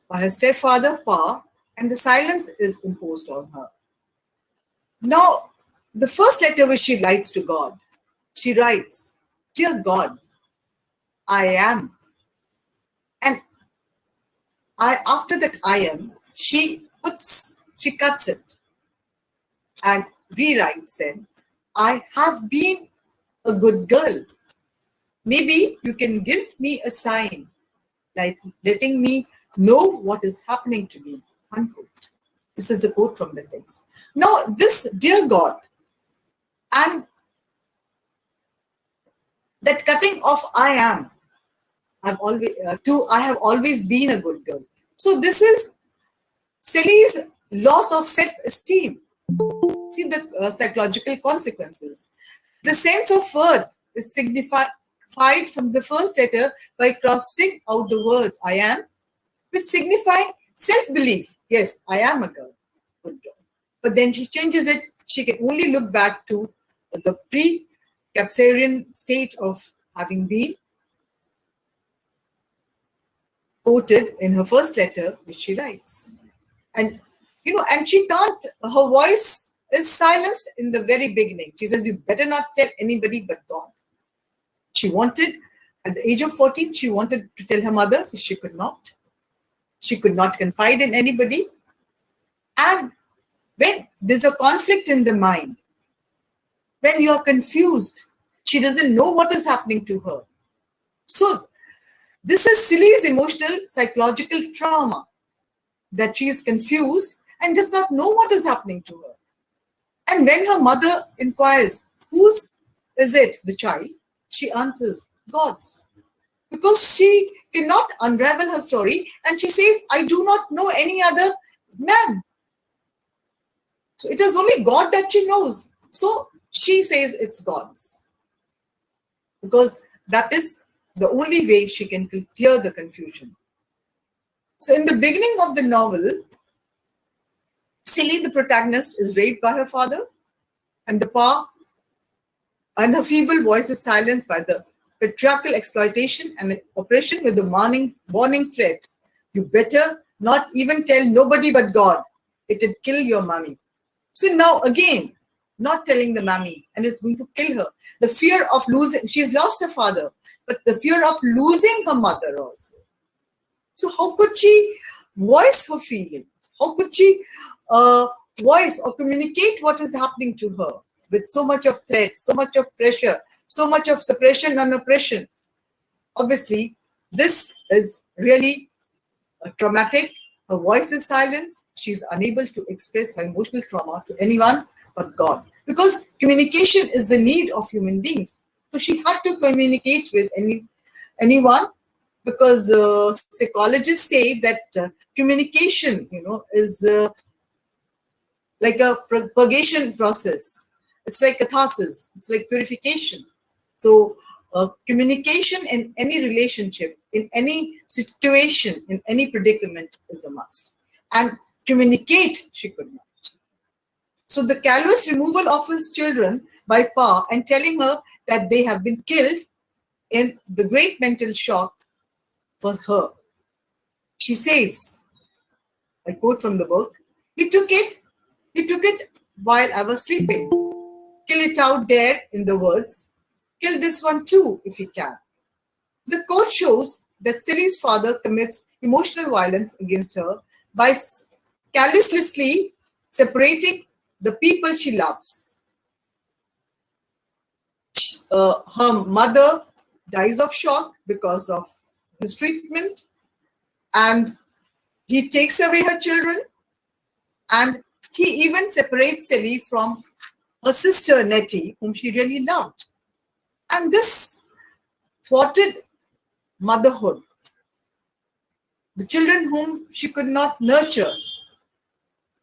by her stepfather, Pa, and the silence is imposed on her. Now, the first letter which she writes to God, she writes, "Dear God, I am." And after that I am, she cuts it and rewrites then, "I have been a good girl. Maybe you can give me a sign, like letting me know what is happening to me." Unquote. This is the quote from the text. Now, this "dear God" and that cutting off "I am," I have always been a good girl. So this is Silly's loss of self-esteem. See the psychological consequences. The sense of worth is signified from the first letter by crossing out the words "I am," which signify self-belief. Yes, I am a girl, good girl. But then she changes it. She can only look back to the pre-Capsarian state of having been quoted in her first letter, which she writes. And, and she can't, her voice is silenced in the very beginning. She says, "You better not tell anybody but God." She wanted, at the age of 14, she wanted to tell her mother, but she could not. She could not confide in anybody. And when there's a conflict in the mind, when you are confused, she doesn't know what is happening to her. So this is Silly's emotional, psychological trauma, that she is confused and does not know what is happening to her. And when her mother inquires, "Whose is it, the child?" she answers, "God's." Because she cannot unravel her story and she says, "I do not know any other man." So it is only God that she knows. So she says it's God's. Because that is the only way she can clear the confusion. So in the beginning of the novel, Silly, the protagonist, is raped by her father, and her feeble voice is silenced by the patriarchal exploitation and oppression with the warning threat, "You better not even tell nobody but God. It'll kill your mommy." So now again, not telling the mommy, and it's going to kill her. The fear of losing, she's lost her father, but the fear of losing her mother also. So how could she voice her feelings? How could she voice or communicate what is happening to her with so much of threat, so much of pressure, so much of suppression and oppression? Obviously, this is really traumatic. Her voice is silenced. She's unable to express her emotional trauma to anyone but God. Because communication is the need of human beings. So she had to communicate with anyone, because psychologists say that communication, is like a purgation process. It's like catharsis. It's like purification. So communication in any relationship, in any situation, in any predicament is a must. And communicate she could not. So the callous removal of his children by Pa and telling her that they have been killed in the great mental shock for her. She says, I quote from the book, he took it while I was sleeping. Kill it out there in the words. Kill this one too if he can. The quote shows that Silly's father commits emotional violence against her by callously separating the people she loves. Her mother dies of shock because of his treatment, and he takes away her children, and he even separates Sally from her sister Nettie, whom she really loved. And this thwarted motherhood, the children whom she could not nurture,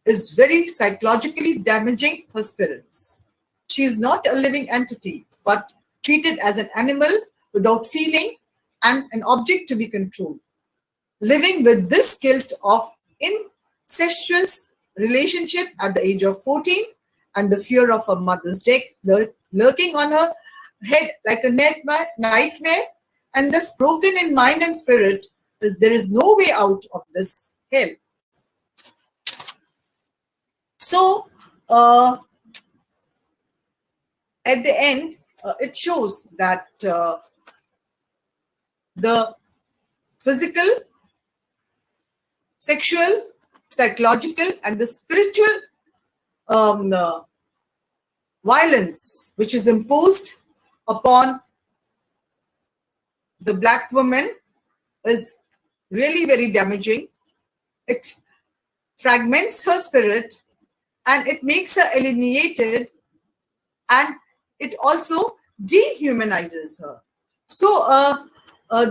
is very psychologically damaging her spirits. She is not a living entity, but treated as an animal without feeling and an object to be controlled. Living with this guilt of incestuous relationship at the age of 14 and the fear of her mother's death lurking on her head like a nightmare, and thus broken in mind and spirit, there is no way out of this hell. So, at the end, it shows that the physical, sexual, psychological, and the spiritual violence which is imposed upon the Black woman is really very damaging. It fragments her spirit and it makes her alienated, and it also dehumanizes her. So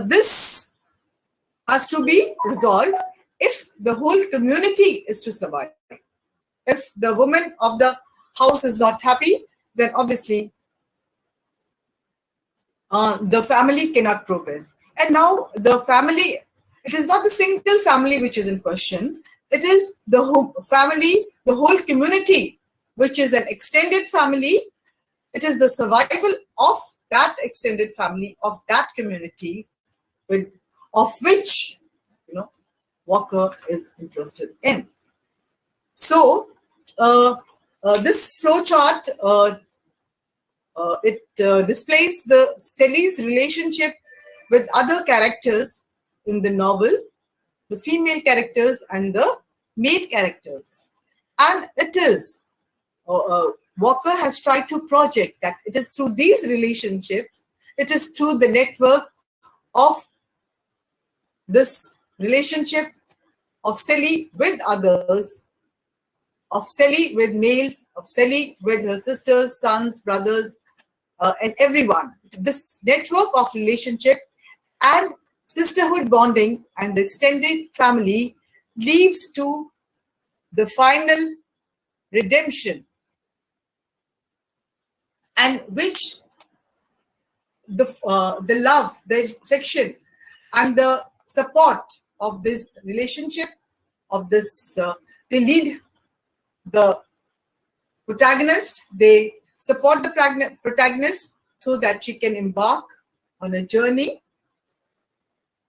this has to be resolved if the whole community is to survive. If the woman of the house is not happy, then obviously the family cannot progress. And now the family, it is not the single family which is in question. It is the whole family, the whole community, which is an extended family. It is the survival of that extended family, of that community, of which, Walker is interested in. So this flowchart, it displays the Sally's relationship with other characters in the novel, the female characters and the male characters. And it is, Walker has tried to project that it is through these relationships, it is through the network of this relationship of Sally with others, of Sally with males, of Sally with her sisters, sons, brothers, and everyone. This network of relationship and sisterhood bonding and the extended family leads to the final redemption, and which the love, the affection, and the support of this relationship, of this, they lead the protagonist, they support the protagonist so that she can embark on a journey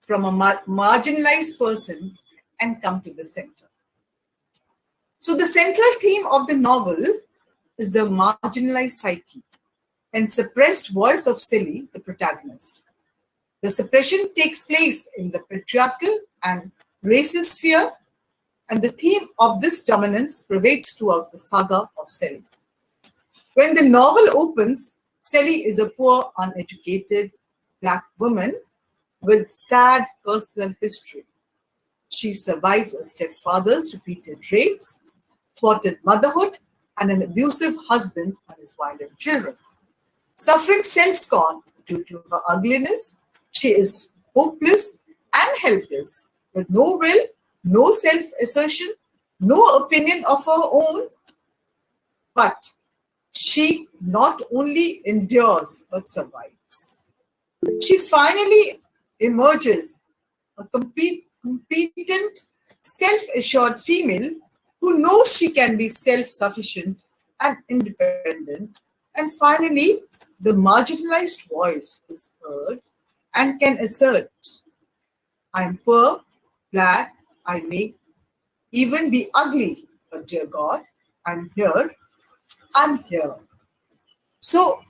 from a marginalized person and come to the center. So the central theme of the novel is the marginalized psyche and suppressed voice of Sally, the protagonist. The suppression takes place in the patriarchal and racist sphere, and the theme of this dominance pervades throughout the saga of Sally. When the novel opens, Sally is a poor, uneducated Black woman with sad personal history. She survives a stepfather's repeated rapes, thwarted motherhood, and an abusive husband and his violent children. Suffering self-scorn due to her ugliness, she is hopeless and helpless, with no will, no self-assertion, no opinion of her own, But she not only endures but survives. She finally emerges a competent, self-assured female who knows she can be self-sufficient and independent. And finally, the marginalized voice is heard and can assert, I'm poor, black, I may even be ugly, but dear God, I'm here, I'm here. So,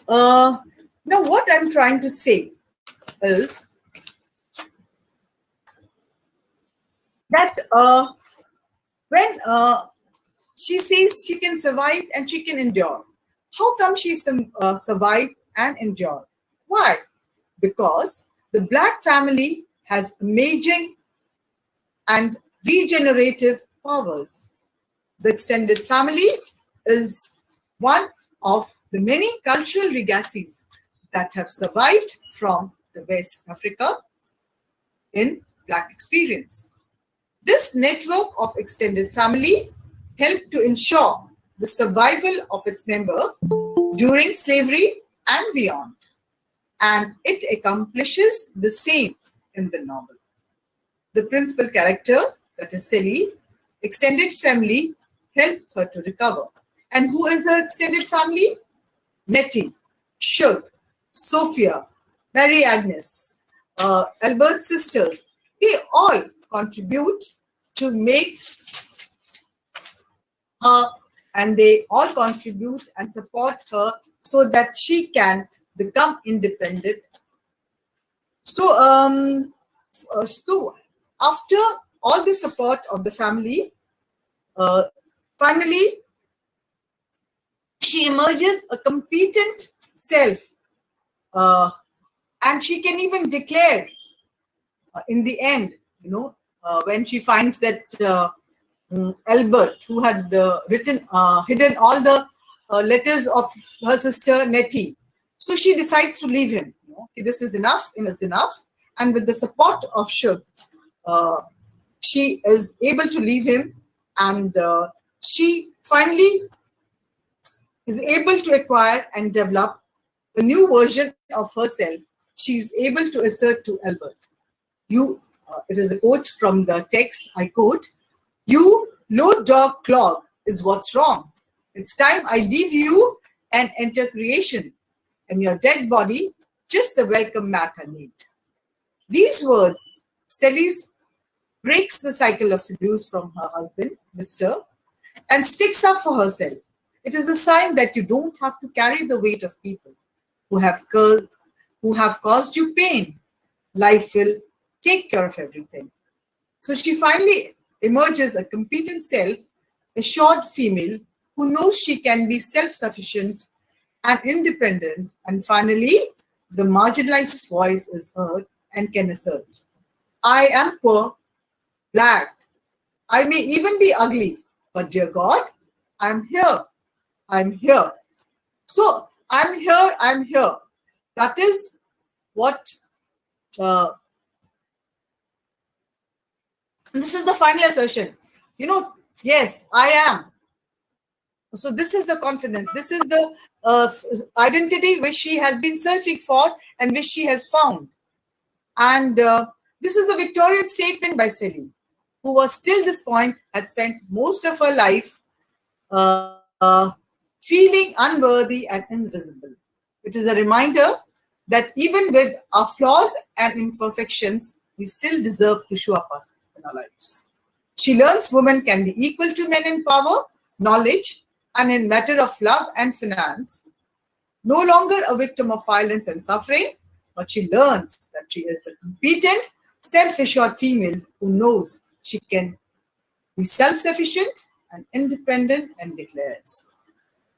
now what I'm trying to say is that when she says she can survive and she can endure, how come she survived and endured? Why? Because the black family has amazing and regenerative powers. The extended family is one of the many cultural legacies that have survived from the West Africa in Black experience. This network of extended family helped to ensure the survival of its member during slavery and beyond. And it accomplishes the same in the novel. The principal character, that is Sally, extended family helps her to recover. And who is her extended family? Nettie, Shug, Sophia, Mary Agnes, Albert's sisters. They all contribute to make her, and they all contribute and support her so that she can become independent. So, so after all the support of the family, finally, she emerges a competent self, and she can even declare in the end, when she finds that Albert, who had hidden all the letters of her sister Nettie, so she decides to leave him. This is enough, and with the support of Shug, she is able to leave him, and she finally is able to acquire and develop a new version of herself. She's able to assert to Albert, it is a quote from the text, I quote, "You low dog clog is what's wrong. It's time I leave you and enter creation, and your dead body just the welcome mat I need." These words, Sally's breaks the cycle of abuse from her husband, Mr., and sticks up for herself. It is a sign that you don't have to carry the weight of people who have caused you pain. Life will take care of everything. So she finally emerges a competent self, assured female who knows she can be self-sufficient and independent. And finally, the marginalized voice is heard and can assert, I am poor, black, I may even be ugly, but dear God, I'm here. I'm here. So I'm here. I'm here. That is what. This is the final assertion. Yes, I am. So this is the confidence. This is the identity which she has been searching for and which she has found. And this is the Victorian statement by Sally, who was till this point had spent most of her life feeling unworthy and invisible. It is a reminder that even with our flaws and imperfections, we still deserve to show up in our lives. She learns women can be equal to men in power, knowledge, and in matter of love and finance. No longer a victim of violence and suffering, but she learns that she is a competent, self-assured female who knows she can be self-sufficient and independent, and declares.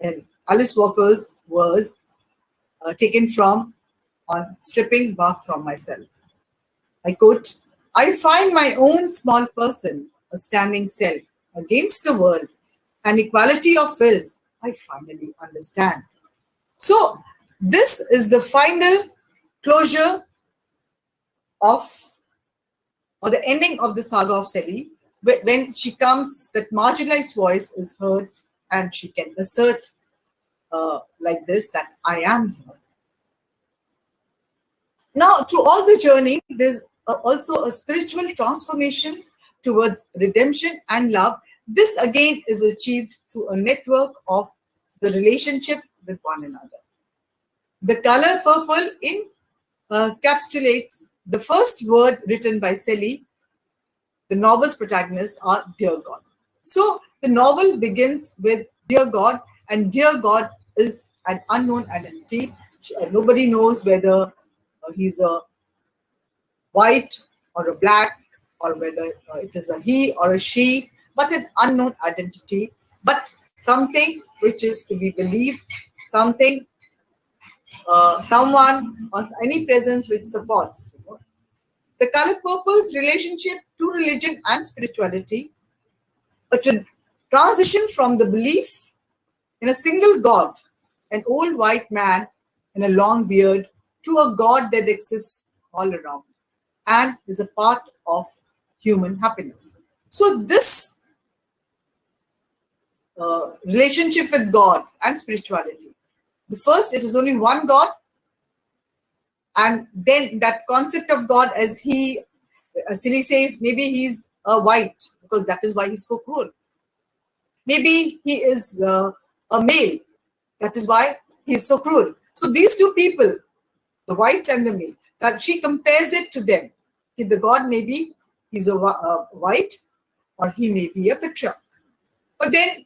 And Alice Walker's words taken from On Stripping Bark from Myself. I quote, I find my own small person, a standing self, against the world, and equality of wills, I finally understand. So this is the final closure of, or the ending of the saga of Sally, when she comes, that marginalized voice is heard and she can assert like this, that I am here. Now, through all the journey, there's also a spiritual transformation towards redemption and love. This again is achieved through a network of the relationship with one another. The color purple encapsulates the first word written by Shelley, the novel's protagonist, are Dear God. So the novel begins with Dear God, and Dear God is an unknown identity. Nobody knows whether he's a white or a black, or whether it is a he or a she, but an unknown identity, but something which is to be believed, something, someone or any presence which supports. The color purple's relationship to religion and spirituality, a transition from the belief in a single God, an old white man in a long beard, to a God that exists all around and is a part of human happiness. So this relationship with God and spirituality, the first, it is only one God, and then that concept of God as he, Silly says, maybe he's a white because that is why he's so cruel. Maybe he is a male, that is why he is so cruel. So these two people, the whites and the male, that she compares it to them. The God, maybe he's a white, or he may be a patriarch. But then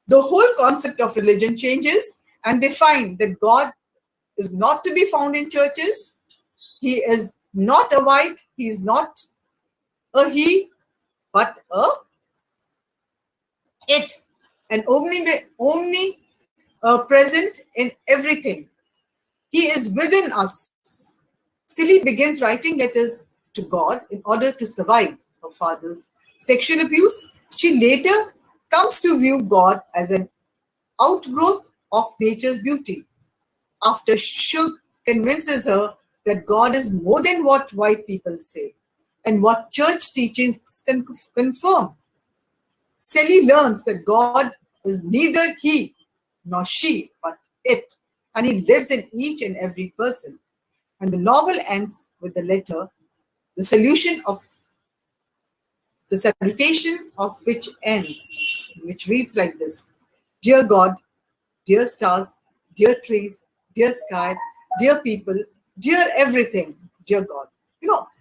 the whole concept of religion changes, and they find that God is not to be found in churches. He is not a white, he is not a he, but a it, and present in everything. He is within us. Silly begins writing letters to God in order to survive her father's sexual abuse. She later comes to view God as an outgrowth of nature's beauty. After Shug convinces her that God is more than what white people say and what church teachings can confirm. Sally learns that God is neither he nor she, but it, and he lives in each and every person. And the novel ends with the letter, the salutation of which ends, which reads like this: Dear God, dear stars, dear trees, dear sky, dear people, dear everything, dear God.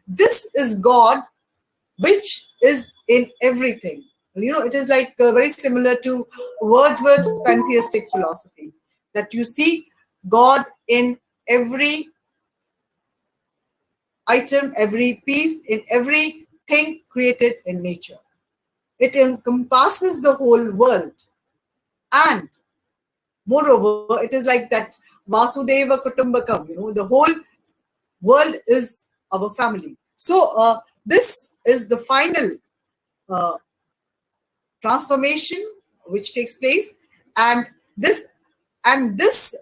This is God which is in everything. It is like very similar to Wordsworth's pantheistic philosophy, that you see God in every item, every piece, in everything created in nature. It encompasses the whole world. And moreover, it is like that Vasudeva Kutumbakam, the whole world is our family. So this is the final transformation which takes place, and this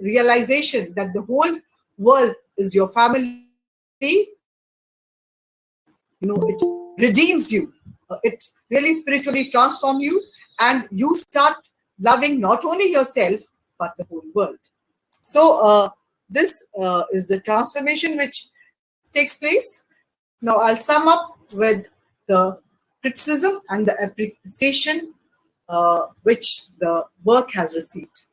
realization that the whole world is your family, it redeems you. It really spiritually transforms you, and you start loving not only yourself but the whole world. So this is the transformation which takes place. Now I'll sum up with the criticism and the appreciation which the work has received.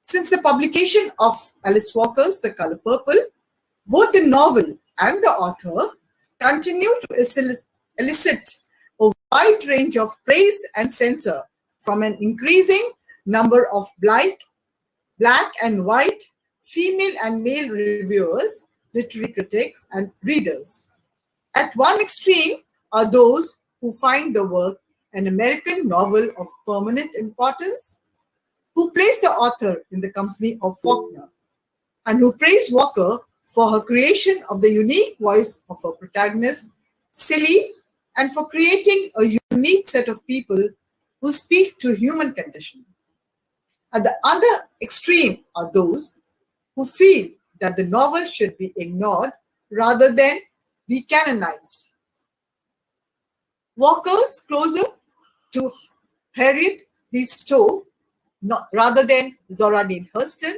Since the publication of Alice Walker's The Color Purple, both the novel and the author continue to elicit a wide range of praise and censure from an increasing number of black and white, female and male reviewers, literary critics, and readers. At one extreme are those who find the work an American novel of permanent importance, who place the author in the company of Faulkner, and who praise Walker for her creation of the unique voice of her protagonist, Silly, and for creating a unique set of people who speak to human condition. At the other extreme are those who feel that the novel should be ignored rather than be canonized. Walker's closer to Harriet Stowe rather than Zora Neale Hurston,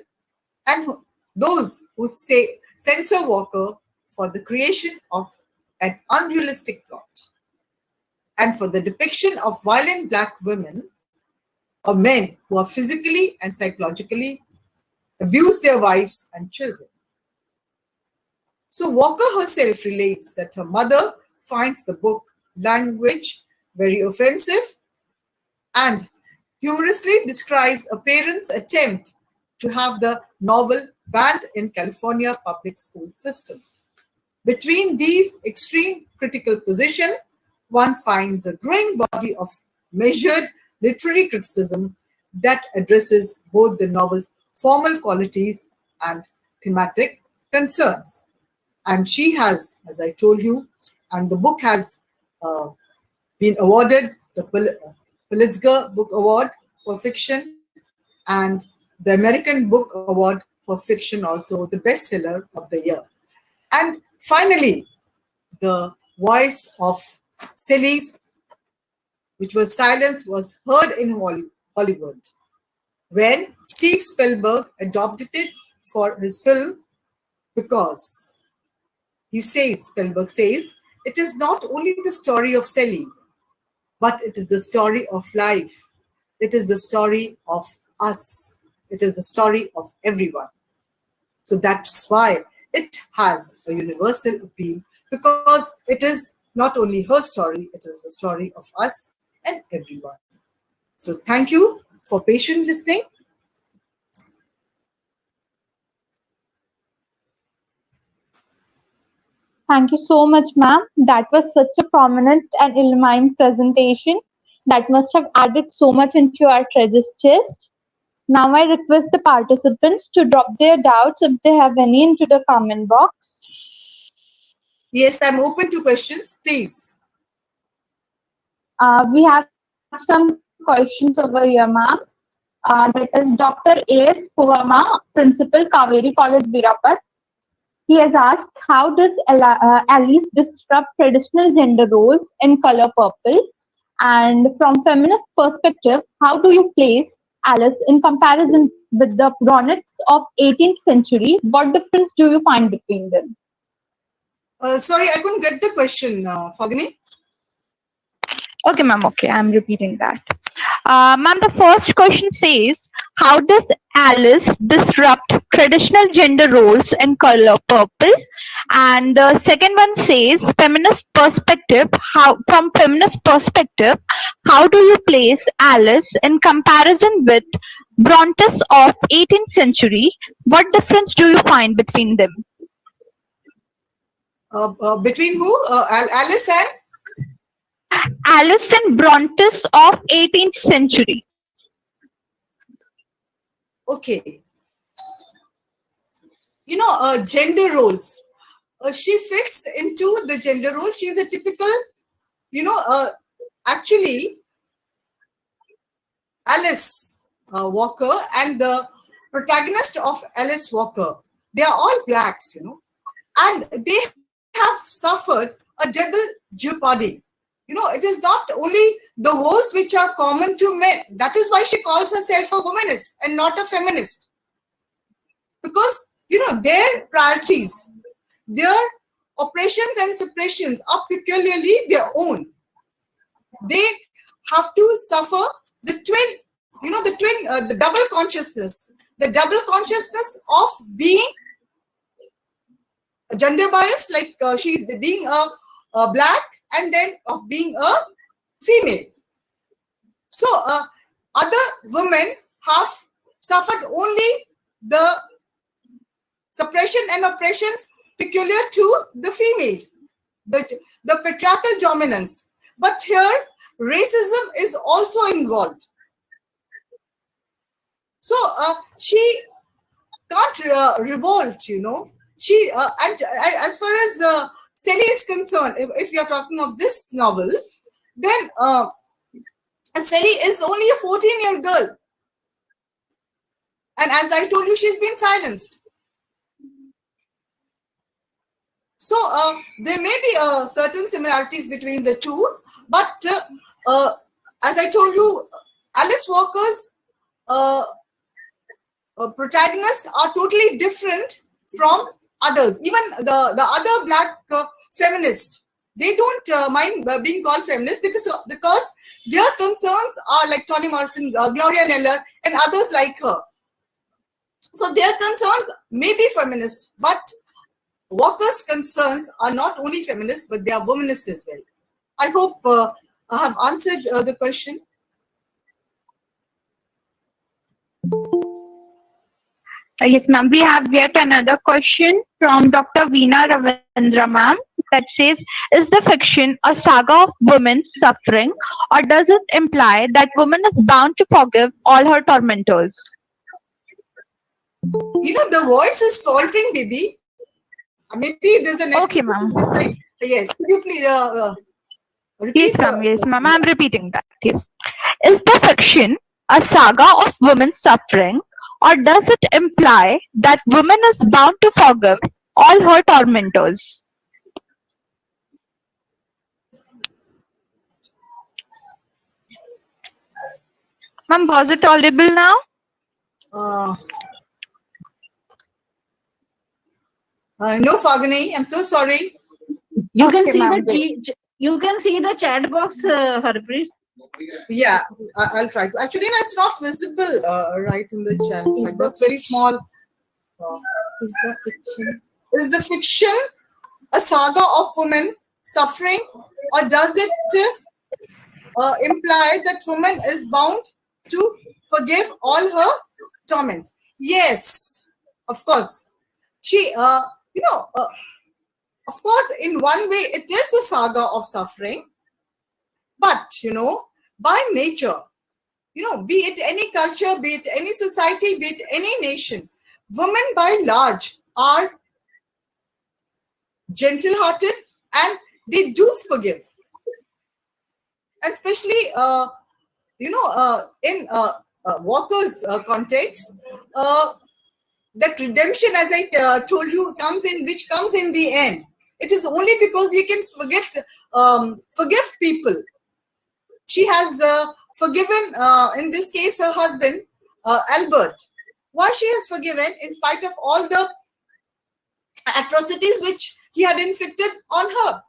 and those who say censor Walker for the creation of an unrealistic plot and for the depiction of violent black women or men who are physically and psychologically abuse their wives and children. So Walker herself relates that her mother finds the book language very offensive and humorously describes a parent's attempt to have the novel banned in California public school system. Between these extreme critical positions, one finds a growing body of measured literary criticism that addresses both the novel's formal qualities and thematic concerns. And she has, as I told you, and the book has been awarded the Pulitzer Book Award for fiction and the American Book Award for fiction, also the bestseller of the year. And finally, the voice of Sally's, which was silenced, was heard in Hollywood when Steve Spielberg adopted it for his film because Spielberg says, it is not only the story of Sally, but it is the story of life. It is the story of us. It is the story of everyone. So that's why it has a universal appeal, because it is not only her story, it is the story of us and everyone. So thank you for patient listening. Thank you so much, ma'am. That was such a prominent and illumined presentation that must have added so much into our treasure chest. Now I request the participants to drop their doubts if they have any into the comment box. Yes, I'm open to questions, please. We have some questions over here, ma'am. That is Dr. A.S. Kuvama, Principal, Kaveri College, Birapat. He has asked, how does Alice disrupt traditional gender roles in Color Purple? And from feminist perspective, how do you place Alice in comparison with the Bronets of 18th century? What difference do you find between them? Sorry, I couldn't get the question, Fagini. Okay, ma'am. Okay, I'm repeating that. Ma'am, the first question says, how does Alice disrupt traditional gender roles in Color Purple? And the second one says, feminist perspective. From feminist perspective, how do you place Alice in comparison with Brontes of 18th century? What difference do you find between them? Between who? Alice and? Alice and Brontes of 18th century. Okay. You know, gender roles. She fits into the gender role. She's a typical, actually, Alice Walker and the protagonist of Alice Walker, they are all blacks, and they have suffered a double jeopardy. It is not only the woes which are common to men. That is why she calls herself a womanist and not a feminist. Because, their priorities, their oppressions and suppressions are peculiarly their own. They have to suffer the the double consciousness of being gender bias, like she being a black, and then of being a female. So other women have suffered only the suppression and oppressions peculiar to the females, the patriarchal dominance. But here, racism is also involved. So she can't revolt, She and as far as Sally is concerned, if you're talking of this novel, then Sally is only a 14-year girl. And as I told you, she's been silenced. So there may be certain similarities between the two, but as I told you, Alice Walker's protagonists are totally different from others. Even the other black feminists, they don't mind being called feminists because their concerns are like Toni Morrison, Gloria Neller, and others like her. So their concerns may be feminist, but Walker's concerns are not only feminist, but they are womanist as well. I hope I have answered the question. Yes, ma'am. We have yet another question from Dr. Veena Ravindra, ma'am, that says, is the fiction a saga of women's suffering, or does it imply that woman is bound to forgive all her tormentors? You know, the voice is faltering, baby. Maybe there's a network Okay, ma'am. on this side. Yes, could you please repeat? Yes, ma'am. Yes, ma'am. I'm repeating that. Yes. Is the fiction a saga of women's suffering, or does it imply that woman is bound to forgive all her tormentors? Ma'am, was it audible now? No, Fagani, I'm so sorry. You can Okay, see ma'am. you can see the chat box, Harpreet. Yeah, I'll try to. Actually, no, it's not visible right in the chat. Like, that's very small. Is the fiction? Is the fiction a saga of women suffering, or does it imply that woman is bound to forgive all her torments? Yes, of course. She, of course, in one way, it is the saga of suffering, but, by nature, be it any culture, be it any society, be it any nation, women by large are gentle-hearted and they do forgive. And especially, in Walker's context, that redemption, as I told you, which comes in the end. It is only because you can forgive people. She has forgiven, in this case, her husband, Albert. Why she has forgiven, in spite of all the atrocities which he had inflicted on her,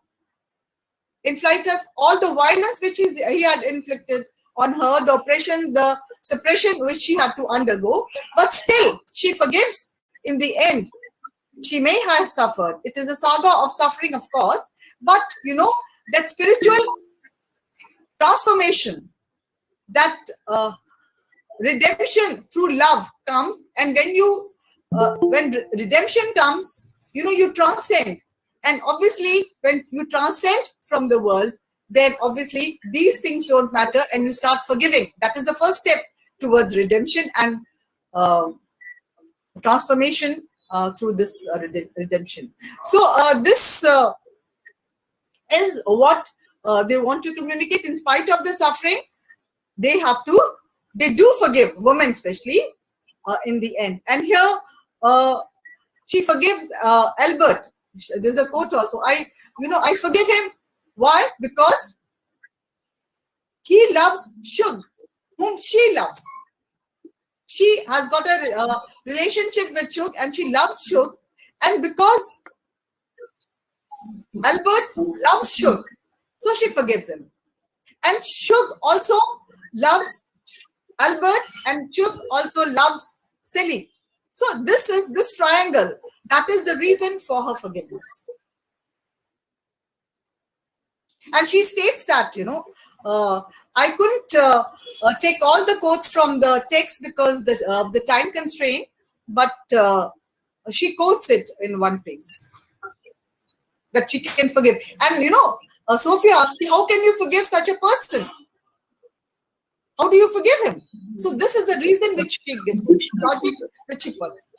in spite of all the violence which he had inflicted on her, the oppression, the suppression which she had to undergo, but still she forgives in the end. She may have suffered. It is a saga of suffering, of course, but that spiritual transformation, that redemption through love comes, and when redemption comes, you transcend. And obviously, when you transcend from the world, then obviously these things don't matter and you start forgiving. That is the first step towards redemption and transformation through this redemption. So this is what they want to communicate. In spite of the suffering, they do forgive, women especially, in the end. And here she forgives Albert. There's a quote also. I forgive him. Why? Because he loves Shug, whom she loves. She has got a relationship with Shug and she loves Shug. And because Albert loves Shug, so she forgives him. And Shug also loves Albert, and Shug also loves Silly. So this triangle. That is the reason for her forgiveness. And she states that, I couldn't take all the quotes from the text because of the time constraint, but she quotes it in one place, that she can forgive. And, Sophia asked me, how can you forgive such a person? How do you forgive him? So this is the reason which she gives, the logic which she puts.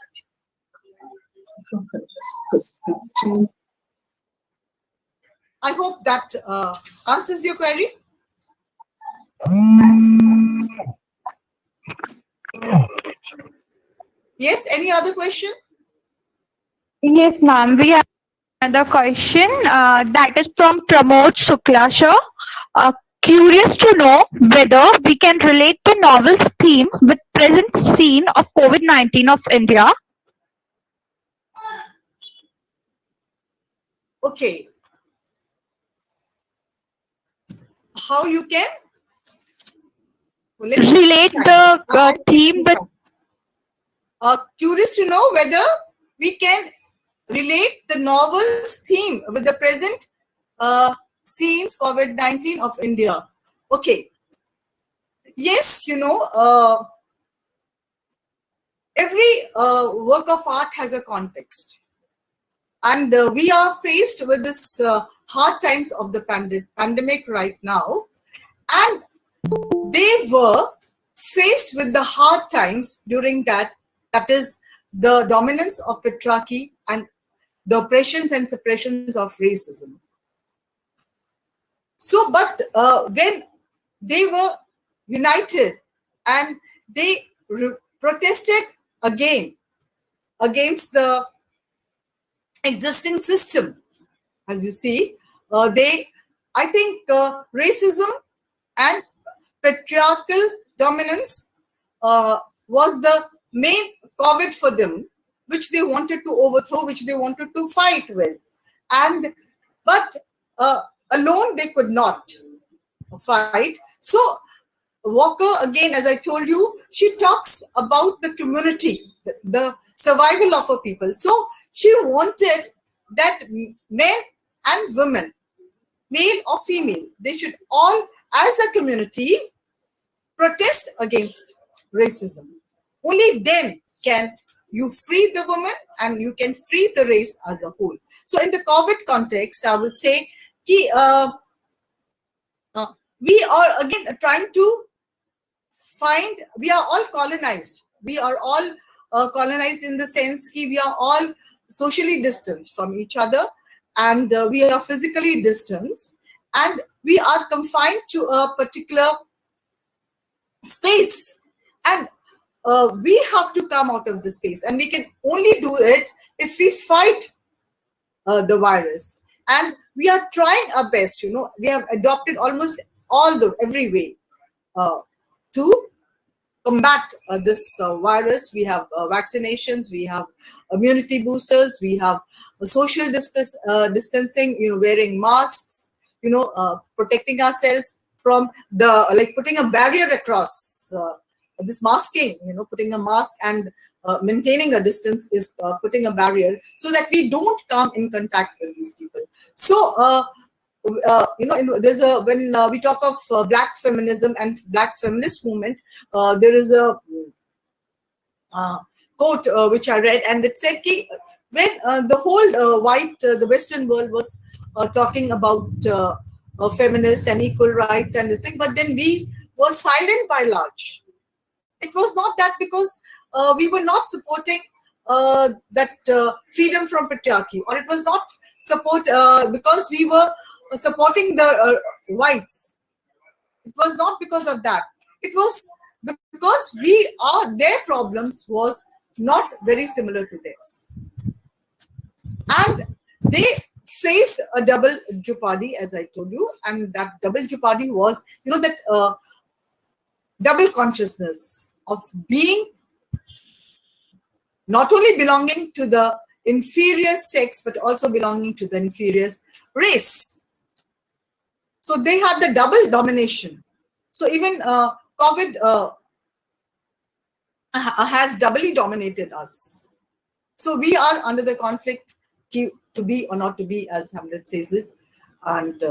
I hope that answers your query. Yes, any other question? Yes, ma'am. We have Another question that is from Pramod Suklasha. Curious to know whether we can relate the novel's theme with present scene of COVID-19 of India. Okay. How you can Relate the theme with. Curious to know whether we can relate the novel's theme with the present scenes COVID-19 of India. Okay. Yes, every work of art has a context. And we are faced with this hard times of the pandemic right now. And they were faced with the hard times during that is the dominance of patriarchy and the oppressions and suppressions of racism. So, but when they were united and they protested again against the existing system, as you see, I think racism and patriarchal dominance was the main COVID for them, which they wanted to overthrow, which they wanted to fight with. But alone they could not fight. So Walker, again, as I told you, she talks about the community, the survival of her people. So she wanted that men and women, male or female, they should all, as a community, protest against racism. Only then can you free the woman and you can free the race as a whole. So in the COVID context, I would say we are again trying to find, we are all colonized. We are all colonized in the sense that we are all socially distanced from each other, and we are physically distanced, and we are confined to a particular space, and we have to come out of the space, and we can only do it if we fight the virus. And we are trying our best. We have adopted almost every way to combat this virus. We have vaccinations, we have immunity boosters, we have social distancing, wearing masks, protecting ourselves from putting a barrier across this masking, putting a mask and maintaining a distance is putting a barrier so that we don't come in contact with these people. So there's when we talk of Black feminism and Black feminist movement, there is a quote which I read, and it said when the whole the Western world was talking about feminist and equal rights and this thing, but then we were silent by large. It was not that because we were not supporting that freedom from patriarchy, or it was not support because we were supporting the whites. It was not because of that. It was because their problems was not very similar to theirs, and they faced a double jeopardy, as I told you, and that double jeopardy was, that double consciousness of being not only belonging to the inferior sex, but also belonging to the inferior race. So they had the double domination. So even COVID has doubly dominated us. So we are under the conflict to be or not to be, as Hamlet says this. And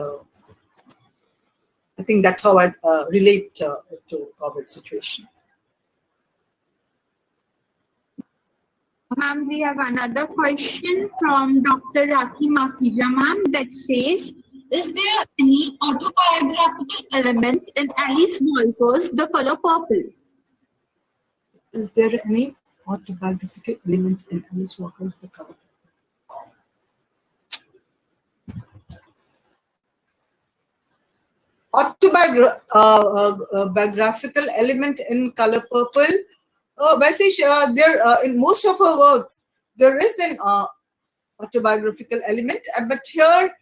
I think that's how I relate to COVID situation. Ma'am, we have another question from Dr. Raki Makija, ma'am, that says, is there any autobiographical element in Alice Walker's The Color Purple? Is there any autobiographical element in Alice Walker's The Color Purple? Autobiographical element in Color Purple? There in most of her works, there is a autobiographical element. But here,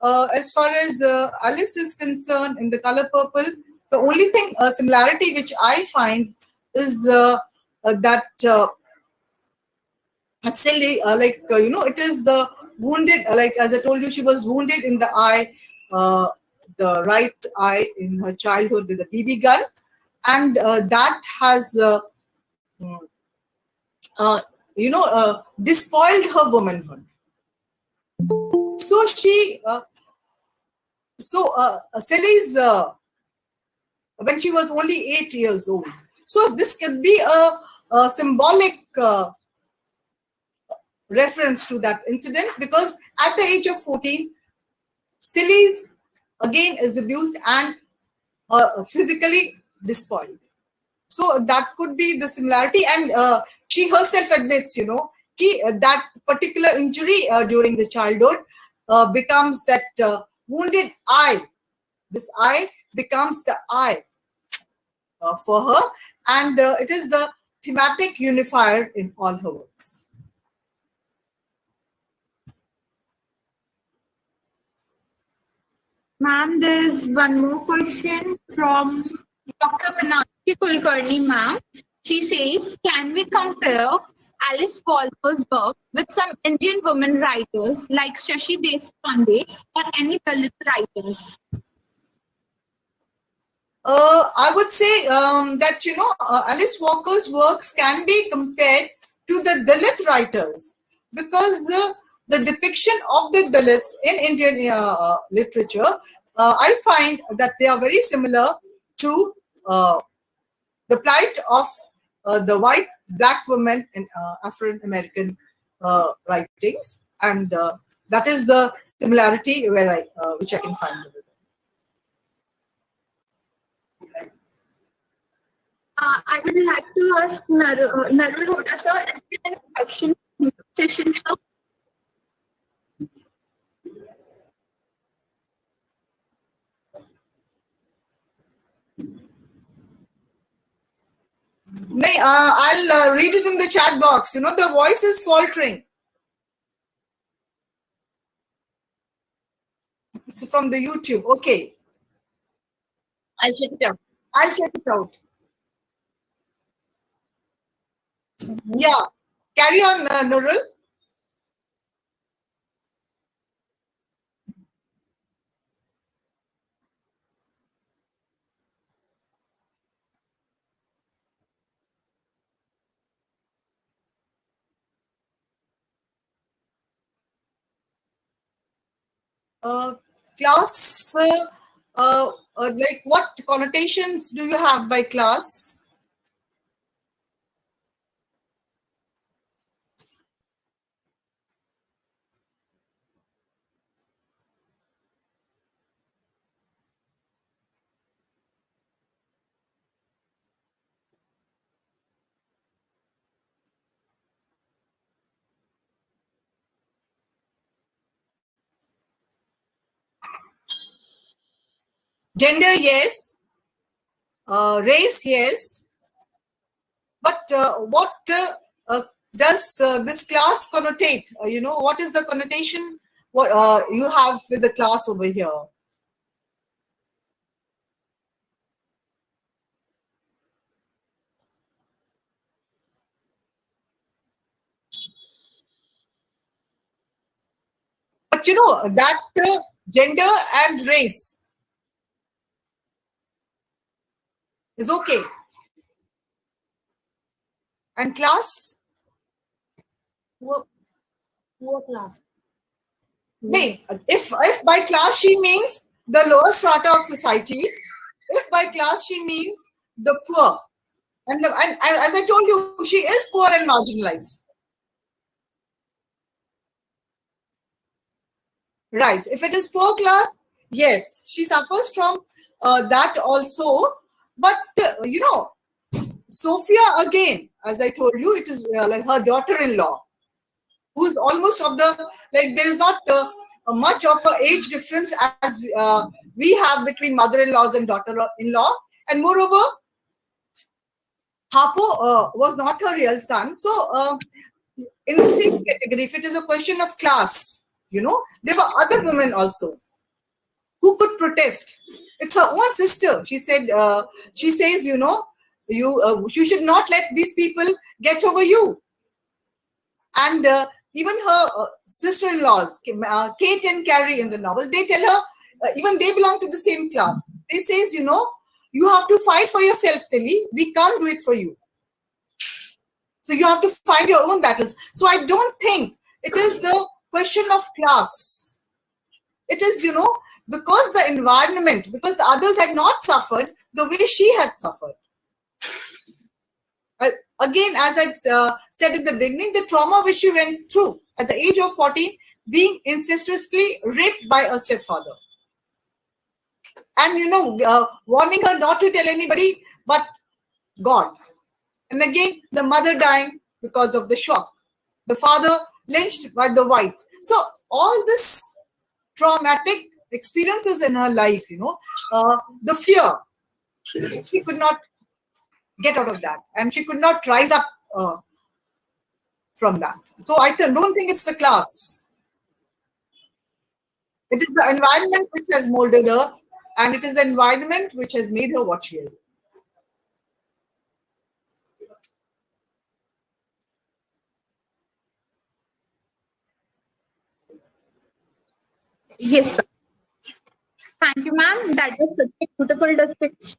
as far as Alice is concerned, in The Color Purple, the only thing similarity which I find is that silly, it is the wounded, like as I told you, she was wounded in the eye, the right eye in her childhood with a BB gun, and that has despoiled her womanhood. So Sally's when she was only 8 years old. So this could be a symbolic reference to that incident, because at the age of 14, Silly's again is abused and physically despoiled. So that could be the similarity, and she herself admits, that particular injury during the childhood becomes that wounded eye. This eye becomes the eye for her, and it is the thematic unifier in all her works. Ma'am, there's one more question from Dr. Meenakshi Kulkarni, ma'am. She says, can we compare Alice Walker's work with some Indian women writers like Shashi Deshpande or any Dalit writers? I would say that, Alice Walker's works can be compared to the Dalit writers, because the depiction of the Dalits in Indian literature, I find that they are very similar to the plight of the white black women in Afro-American writings, and that is the similarity which I can find with them. I would like to ask Narul Hoda, sir, is there any question session, sir? I'll read it in the chat box. The voice is faltering. It's from the YouTube. Okay. I'll check it out. Yeah. Carry on, Nurul. Class, like what connotations do you have by class? Gender, yes. Race, yes. But what does this class connotate? What is the connotation what you have with the class over here? But that gender and race is okay. And class? What class? Wait, if by class she means the lower strata of society, if by class she means the poor, and as I told you, she is poor and marginalized. Right. If it is poor class, yes, she suffers from that also. But Sophia, again, as I told you, it is like her daughter-in-law, who's almost of the, like, there is not much of an age difference as we have between mother-in-laws and daughter-in-law. And moreover, Harpo was not her real son. So in the same category, if it is a question of class, you know, there were other women also who could protest. It's her own sister. She says, you know, you should not let these people get over you. And even her sister-in-laws, Kate and Carrie in the novel, they tell her, even they belong to the same class. They says, you know, you have to fight for yourself, silly. We can't do it for you. So you have to find your own battles. So I don't think it is the question of class. It is, you know, because the environment, because the others had not suffered the way she had suffered. Again, as I said in the beginning, the trauma which she went through at the age of 14, being incestuously raped by a stepfather. And, you know, warning her not to tell anybody but God. And again, the mother dying because of the shock. The father lynched by the whites. So all this traumatic experiences in her life, you know, the fear, she could not get out of that. And she could not rise up from that. So I don't think it's the class. It is the environment which has molded her, and it is the environment which has made her what she is. Yes, sir. Thank you, ma'am. That was such a beautiful depiction.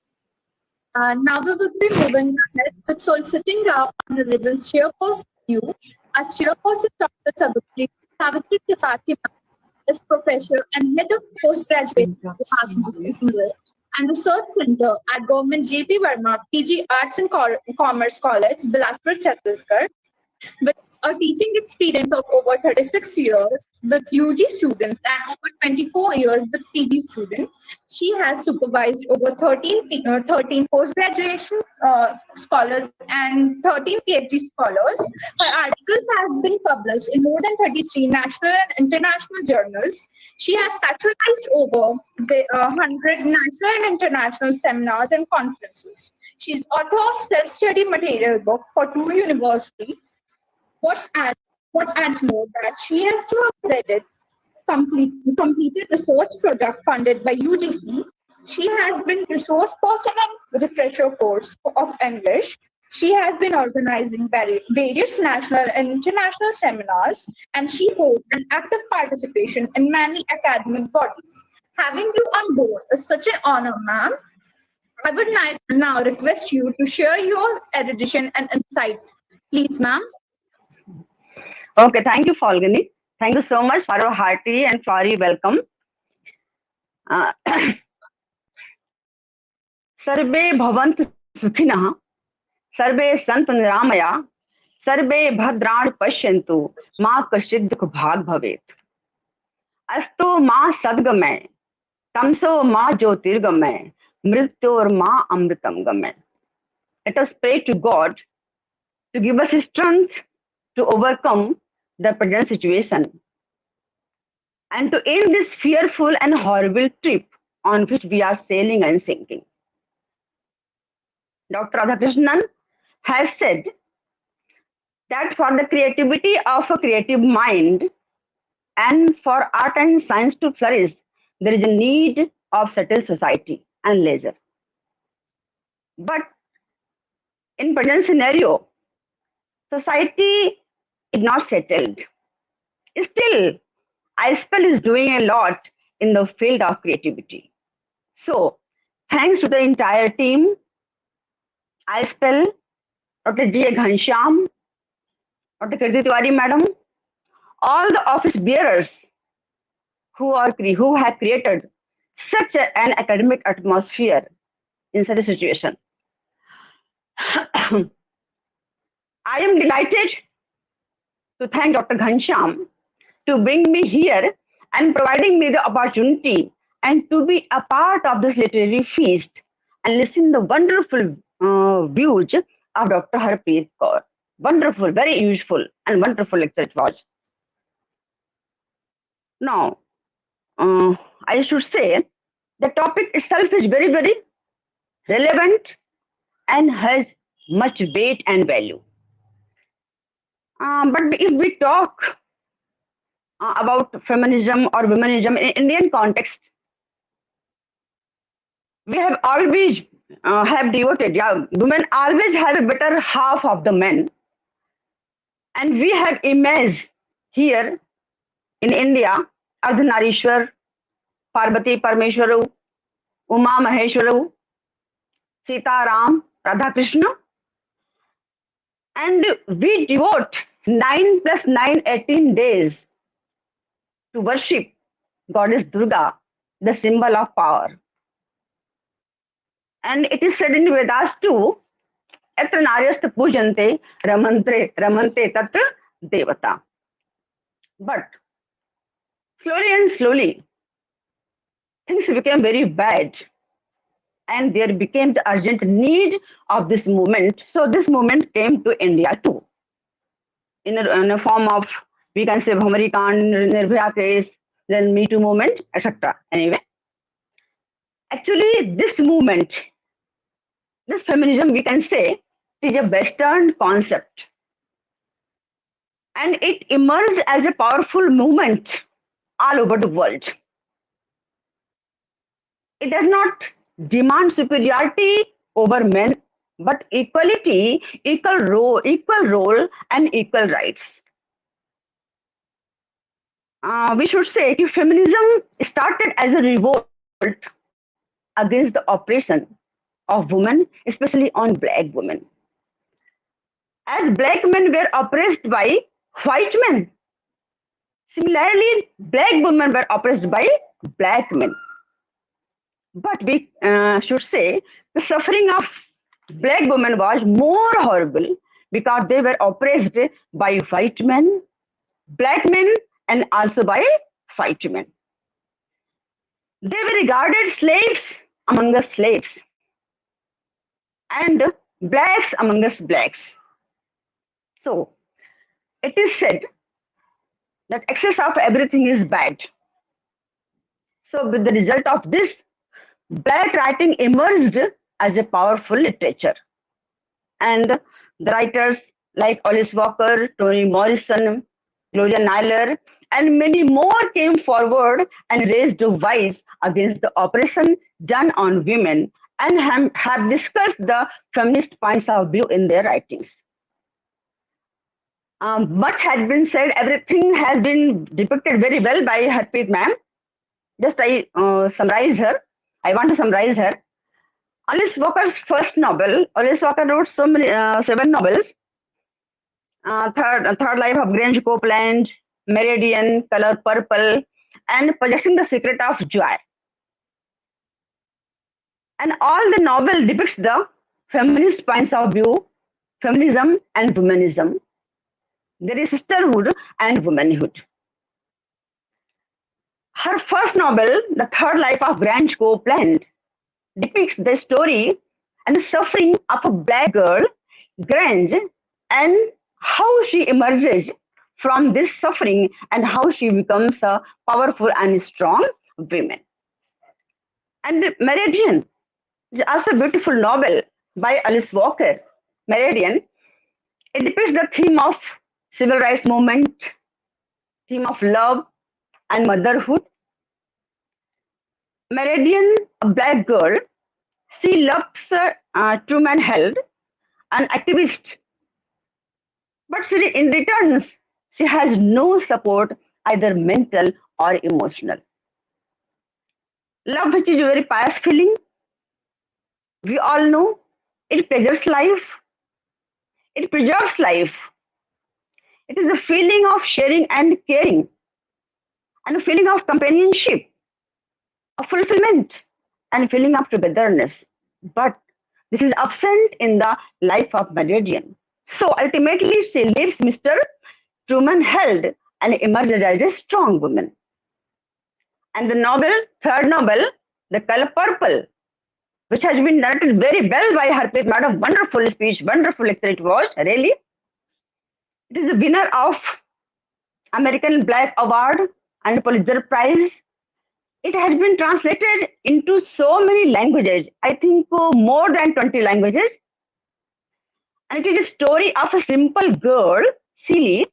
Now we will be moving ahead with soliciting our honorable chairperson, our chairperson, Dr. Savitri Tripathi, is professor and head of postgraduate department of English and Research Center at Government J.P. Verma PG Arts and Commerce College, Bilaspur, Chhattisgarh, with a teaching experience of over 36 years with UG students and over 24 years with PG students. She has supervised over 13 post-graduation scholars and 13 PhD scholars. Her articles have been published in more than 33 national and international journals. She has patronized over 100 national and international seminars and conferences. She is author of self-study material book for 2 universities. What adds more that she has to have completed research project funded by UGC. She has been resource person and refresher course of English. She has been organizing various national and international seminars, and she holds an active participation in many academic bodies. Having you on board is such an honor, ma'am. I would now request you to share your erudition and insight. Please, ma'am. Okay, thank you, Falguni. Thank you so much for your hearty and flowery welcome. सर्वे भवन्तु सुखिनः, सर्वे सन्तु निरामया, सर्वे भद्राणि पश्यन्तु, मा कश्चित् दुःखभाग् भवेत्। अस्तु मा सद्गमय, तमसो मा ज्योतिर्गमय, मृत्योर्मा अमृतं गमय. Let us pray to God to give us strength to overcome the present situation and to end this fearful and horrible trip on which we are sailing and sinking. Dr. Radhakrishnan has said that for the creativity of a creative mind and for art and science to flourish, there is a need of settled society and leisure. But in present scenario, society is not settled. Still, ISPEL is doing a lot in the field of creativity. So, thanks to the entire team, ISPEL, Dr. G. Ghanshyam, Dr. Kirti Tiwari madam, all the office bearers who have created such an academic atmosphere in such a situation. I am delighted to thank Dr. Ghanshyam to bring me here and providing me the opportunity and to be a part of this literary feast and listen the wonderful views of Dr. Harpreet Kaur. Wonderful, very useful and wonderful lecture it was. Now, I should say the topic itself is very, very relevant and has much weight and value. But if we talk about feminism or womanism in Indian context, we have always have devoted, yeah, women always have a better half of the men. And we have imaged here in India, Ardhanarishwar, Parvati Parmeshwaru, Uma Maheshwaru, Sita Ram, Radha Krishna, and we devote 9 plus 9, 18 days to worship Goddess Durga, the symbol of power. And it is said in Vedas too, Yatra naryasta pujante ramante tatra devata. But slowly and slowly, things became very bad and there became the urgent need of this movement. So this movement came to India too, in a form of, we can say, Bhamari Kand, Nirbhaya case, then Me Too movement, etc. Anyway, actually this movement, this feminism, we can say, is a Western concept. And it emerged as a powerful movement all over the world. It does not demand superiority over men, but equality, equal role, and equal rights. We should say that feminism started as a revolt against the oppression of women, especially on black women. As black men were oppressed by white men, similarly, black women were oppressed by black men. But we should say the suffering of black women was more horrible because they were oppressed by white men, black men, and also by white men. They were regarded slaves among the slaves and blacks among us blacks. So it is said that excess of everything is bad. So with the result of this, black writing emerged as a powerful literature. And the writers like Alice Walker, Toni Morrison, Gloria Naylor, and many more came forward and raised a voice against the oppression done on women and have discussed the feminist points of view in their writings. Much has been said, everything has been depicted very well by Harpreet ma'am. Just I summarize her. I want to summarize her. Alice Walker's first novel, Alice Walker wrote so many 7 novels. Third Life of Grange Copeland, Meridian, Color Purple, and Possessing the Secret of Joy. And all the novel depicts the feminist points of view, feminism and womanism. There is sisterhood and womanhood. Her first novel, The Third Life of Grange Copeland, depicts the story and the suffering of a black girl, Grange, and how she emerges from this suffering and how she becomes a powerful and strong woman. And Meridian is also a beautiful novel by Alice Walker. Meridian, it depicts the theme of civil rights movement, theme of love and motherhood. Meridian, a black girl, she loves Truman Held, an activist, but in returns, she has no support, either mental or emotional. Love, which is a very pious feeling, we all know, it pleasures life, it preserves life. It is a feeling of sharing and caring, and a feeling of companionship, of fulfillment, and feeling of togetherness. But this is absent in the life of Meridian. So ultimately, she leaves Mr. Truman Held and emerges as a strong woman. And the novel, third novel, The Color Purple, which has been narrated very well by Harpreet Madam, wonderful speech, wonderful lecture it was, really. It is the winner of American Black Award and Pulitzer Prize. It has been translated into so many languages, I think more than 20 languages. And it is a story of a simple girl Seeley,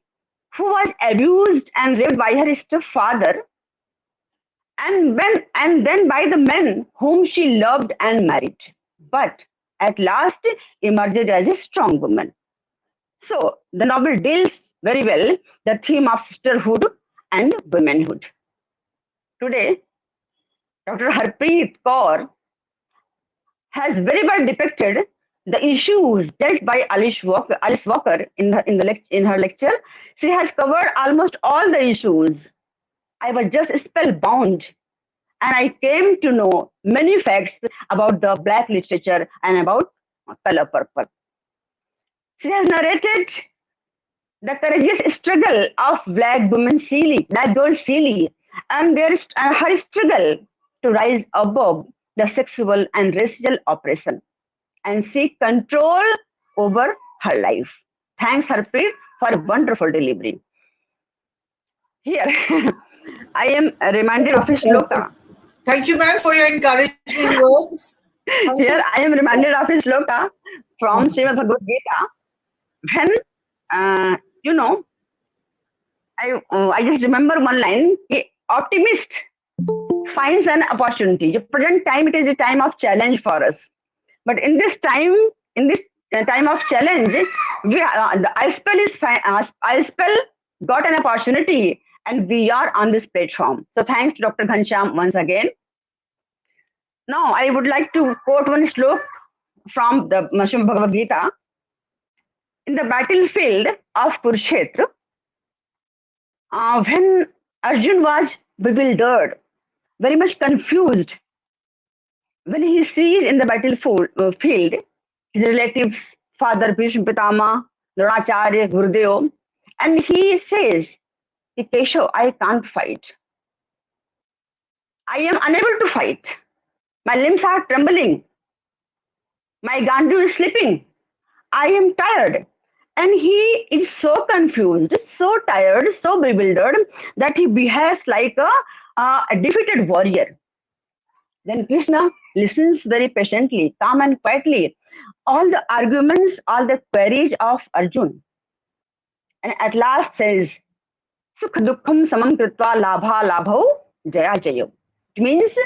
who was abused and raped by her stepfather, and then by the men whom she loved and married, but at last emerged as a strong woman. So the novel deals very well the theme of sisterhood and womanhood. Today, Dr. Harpreet Kaur has very well depicted the issues dealt by Alice Walker in her lecture. She has covered almost all the issues. I was just spellbound, and I came to know many facts about the Black literature and about color purple. She has narrated the courageous struggle of Black girl Seeley, and her struggle to rise above the sexual and racial oppression and seek control over her life. Thanks, Harpreet, for a wonderful delivery. Here, I am reminded of a shloka. Thank you, ma'am, for your encouraging words. Here, I am reminded of a shloka from Srimad Bhagavad Gita. When, I just remember one line, optimist finds an opportunity. The present time, it is a time of challenge for us. But in this time of challenge, the ISPEL got an opportunity, and we are on this platform. So thanks to Dr. Ghanshyam once again. Now I would like to quote one slok from the Srimad Bhagavad Gita. In the battlefield of Kurukshetra, when Arjun was bewildered, very much confused, when he sees in the battlefield his relatives, Father Bhishma Pitama, Dronacharya, Gurudev, and he says, Keshav, I can't fight. I am unable to fight. My limbs are trembling. My Gandu is slipping. I am tired. And he is so confused, so tired, so bewildered that he behaves like a defeated warrior. Then Krishna listens very patiently, calm and quietly, all the arguments, all the queries of Arjun. And at last says, Sukh dukkham samam kritva labha labho jaya jayo. It means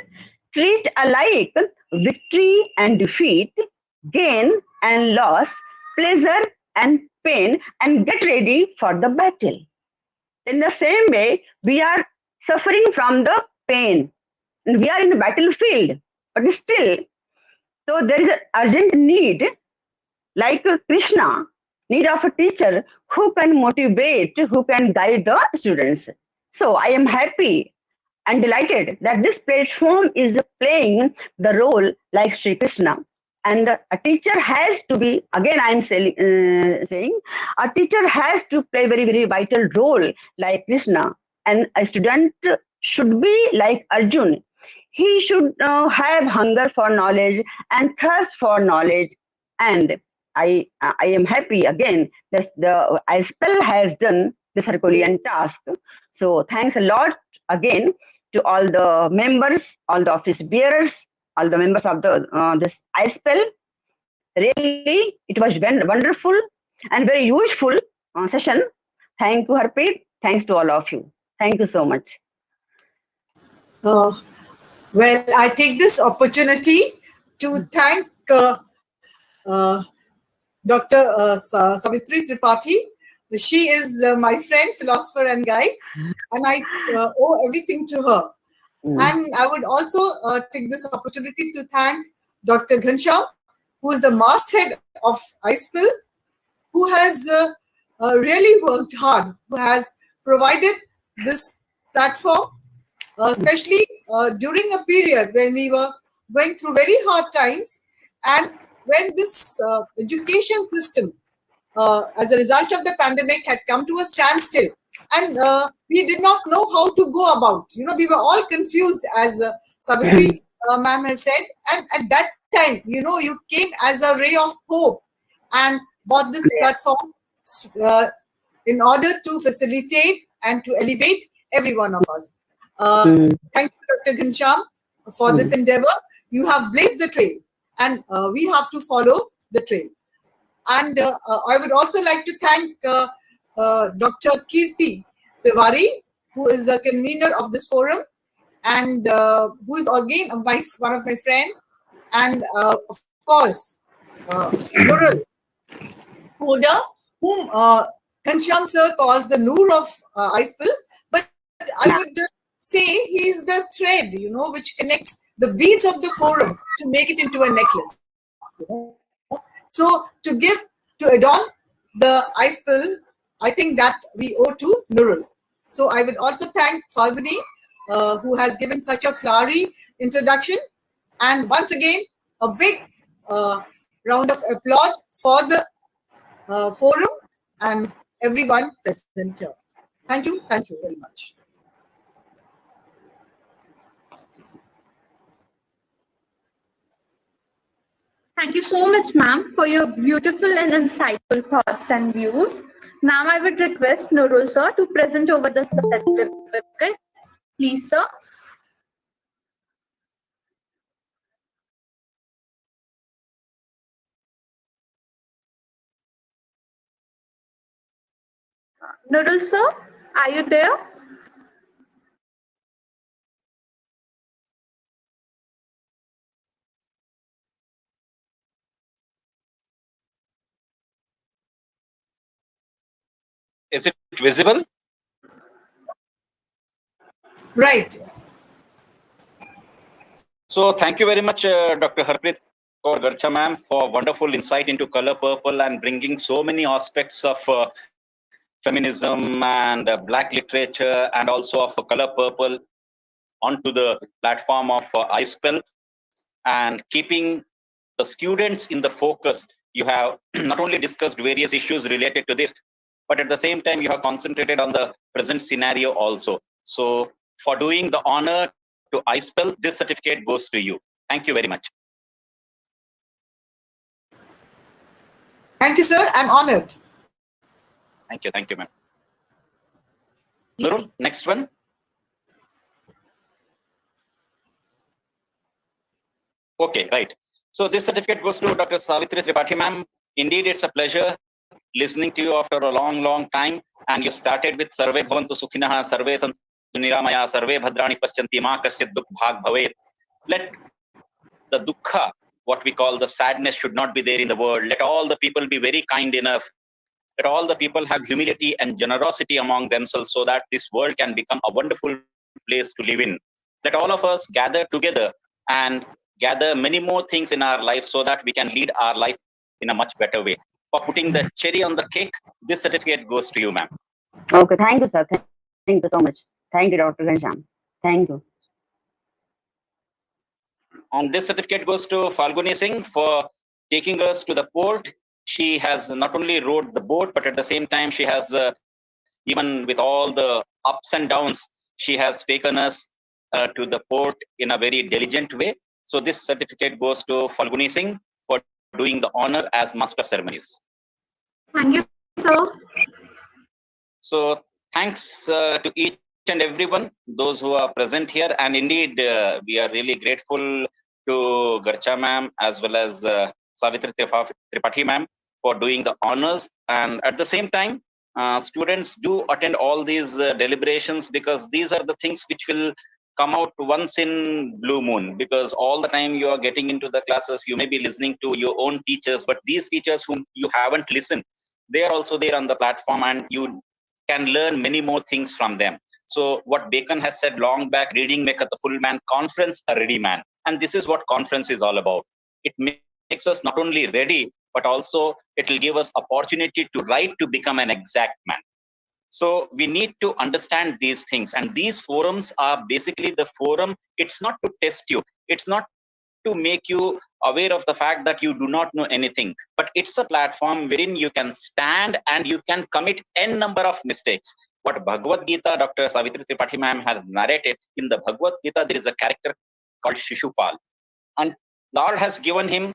treat alike victory and defeat, gain and loss, pleasure and pain, and get ready for the battle. In the same way, we are suffering from the pain. And we are in the battlefield, but still, so there is an urgent need, like Krishna, need of a teacher who can motivate, who can guide the students. So I am happy and delighted that this platform is playing the role like Sri Krishna. And a teacher has to be, again I am saying, a teacher has to play very, very vital role like Krishna. And a student should be like Arjun. He should have hunger for knowledge and thirst for knowledge. And I am happy again that the ISPEL has done this Herculean task. So thanks a lot again to all the members, all the office bearers, all the members of the this ISPEL. Really, it was wonderful and very useful session. Thank you, Harpreet. Thanks to all of you. Thank you so much. Well, I take this opportunity to thank Dr. Savitri Tripathi. She is my friend, philosopher, and guide, and I owe everything to her. And I would also take this opportunity to thank Dr. Ghanshyam, who is the masthead of ISPEL, who has really worked hard, who has provided this platform, especially during a period when we were going through very hard times, and when this education system, as a result of the pandemic, had come to a standstill, and we did not know how to go about. We were all confused, as Savitri ma'am has said, and at that time, you came as a ray of hope and bought this platform in order to facilitate and to elevate every one of us. Thank you, Dr. Ghanshyam, for this endeavor. You have blazed the trail, and we have to follow the trail. And I would also like to thank Dr. Kirti Tiwari, who is the convener of this forum, and who is again one of my friends, and of course, Nurul Huda, whom Kansham sir calls the Noor of Icepill, but I would say he's the thread, which connects the beads of the forum to make it into a necklace. So to adorn the Icepill, I think that we owe to Nurul. So I would also thank Falguni, who has given such a flowery introduction. And once again, a big round of applause for the forum and everyone present here. Thank you very much. Thank you so much, ma'am, for your beautiful and insightful thoughts and views. Now I would request Nurul sir to present over the certificates. Please, sir. Nurul sir, are you there? Is it visible? Right. So thank you very much, Dr. Harpreet Kaur Garcha ma'am, for wonderful insight into color purple and bringing so many aspects of feminism and black literature and also of color purple onto the platform of Icepill, and keeping the students in the focus. You have not only discussed various issues related to this, but at the same time you have concentrated on the present scenario also. So for doing the honor to Icepill, this certificate goes to you. Thank you very much. Thank you, sir. I'm honored. Thank you, ma'am. Nurul, next one. Okay, right. So this certificate goes to Dr. Savitri Tripathi ma'am. Indeed, it's a pleasure listening to you after a long time. And you started with Sarve Bhavantu Sukhinaha, Sarve Santu Niramaya, Sarve Bhadrani Paschanti Ma Kaschit Dukh Bhag Bhavet. Let the dukkha, what we call the sadness, should not be there in the world. Let all the people be very kind enough. Let all the people have humility and generosity among themselves so that this world can become a wonderful place to live in. Let all of us gather together and gather many more things in our life so that we can lead our life in a much better way. For putting the cherry on the cake, this certificate goes to you, ma'am. Okay, thank you, sir. Thank you so much. Thank you, Dr. Ghanshyam. Thank you. And this certificate goes to Falguni Singh for taking us to the port. She has not only rowed the boat, but at the same time, she has, even with all the ups and downs, she has taken us to the port in a very diligent way. So this certificate goes to Falguni Singh for doing the honor as Master of Ceremonies. Thank you, sir. So thanks to each and everyone, those who are present here. And indeed, we are really grateful to Garcha ma'am as well as Savitri Tripathi ma'am for doing the honors. And at the same time, students do attend all these deliberations, because these are the things which will come out once in blue moon, because all the time you are getting into the classes, you may be listening to your own teachers, but these teachers whom you haven't listened, they are also there on the platform, and you can learn many more things from them. So what Bacon has said long back, reading maketh a full man, conference a ready man. And this is what conference is all about. It makes us not only ready, but also it will give us opportunity to write to become an exact man. So we need to understand these things. And these forums are basically the forum. It's not to test you. It's not to make you aware of the fact that you do not know anything, but it's a platform wherein you can stand and you can commit n number of mistakes. What Bhagavad Gita, Dr. Savitri Tripathi ma'am has narrated, in the Bhagavad Gita, there is a character called Shishupal. And Lord has given him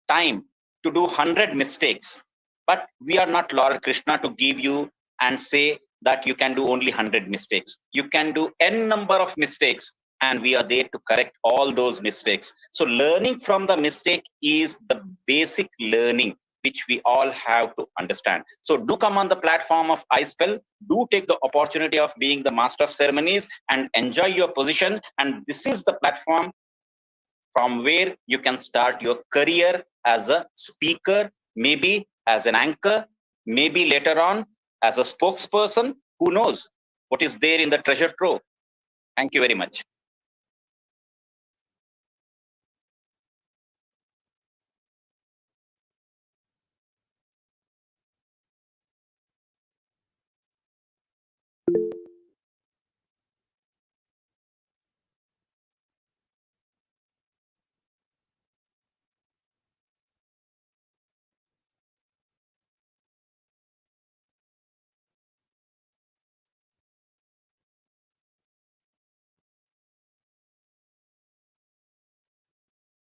time to do 100 mistakes. But we are not Lord Krishna to give you and say that you can do only 100 mistakes. You can do n number of mistakes, and we are there to correct all those mistakes. So learning from the mistake is the basic learning. which we all have to understand. So do come on the platform of iSpell. Do take the opportunity of being the master of ceremonies and enjoy your position. And this is the platform from where you can start your career as a speaker, maybe as an anchor, maybe later on as a spokesperson. Who knows what is there in the treasure trove? Thank you very much.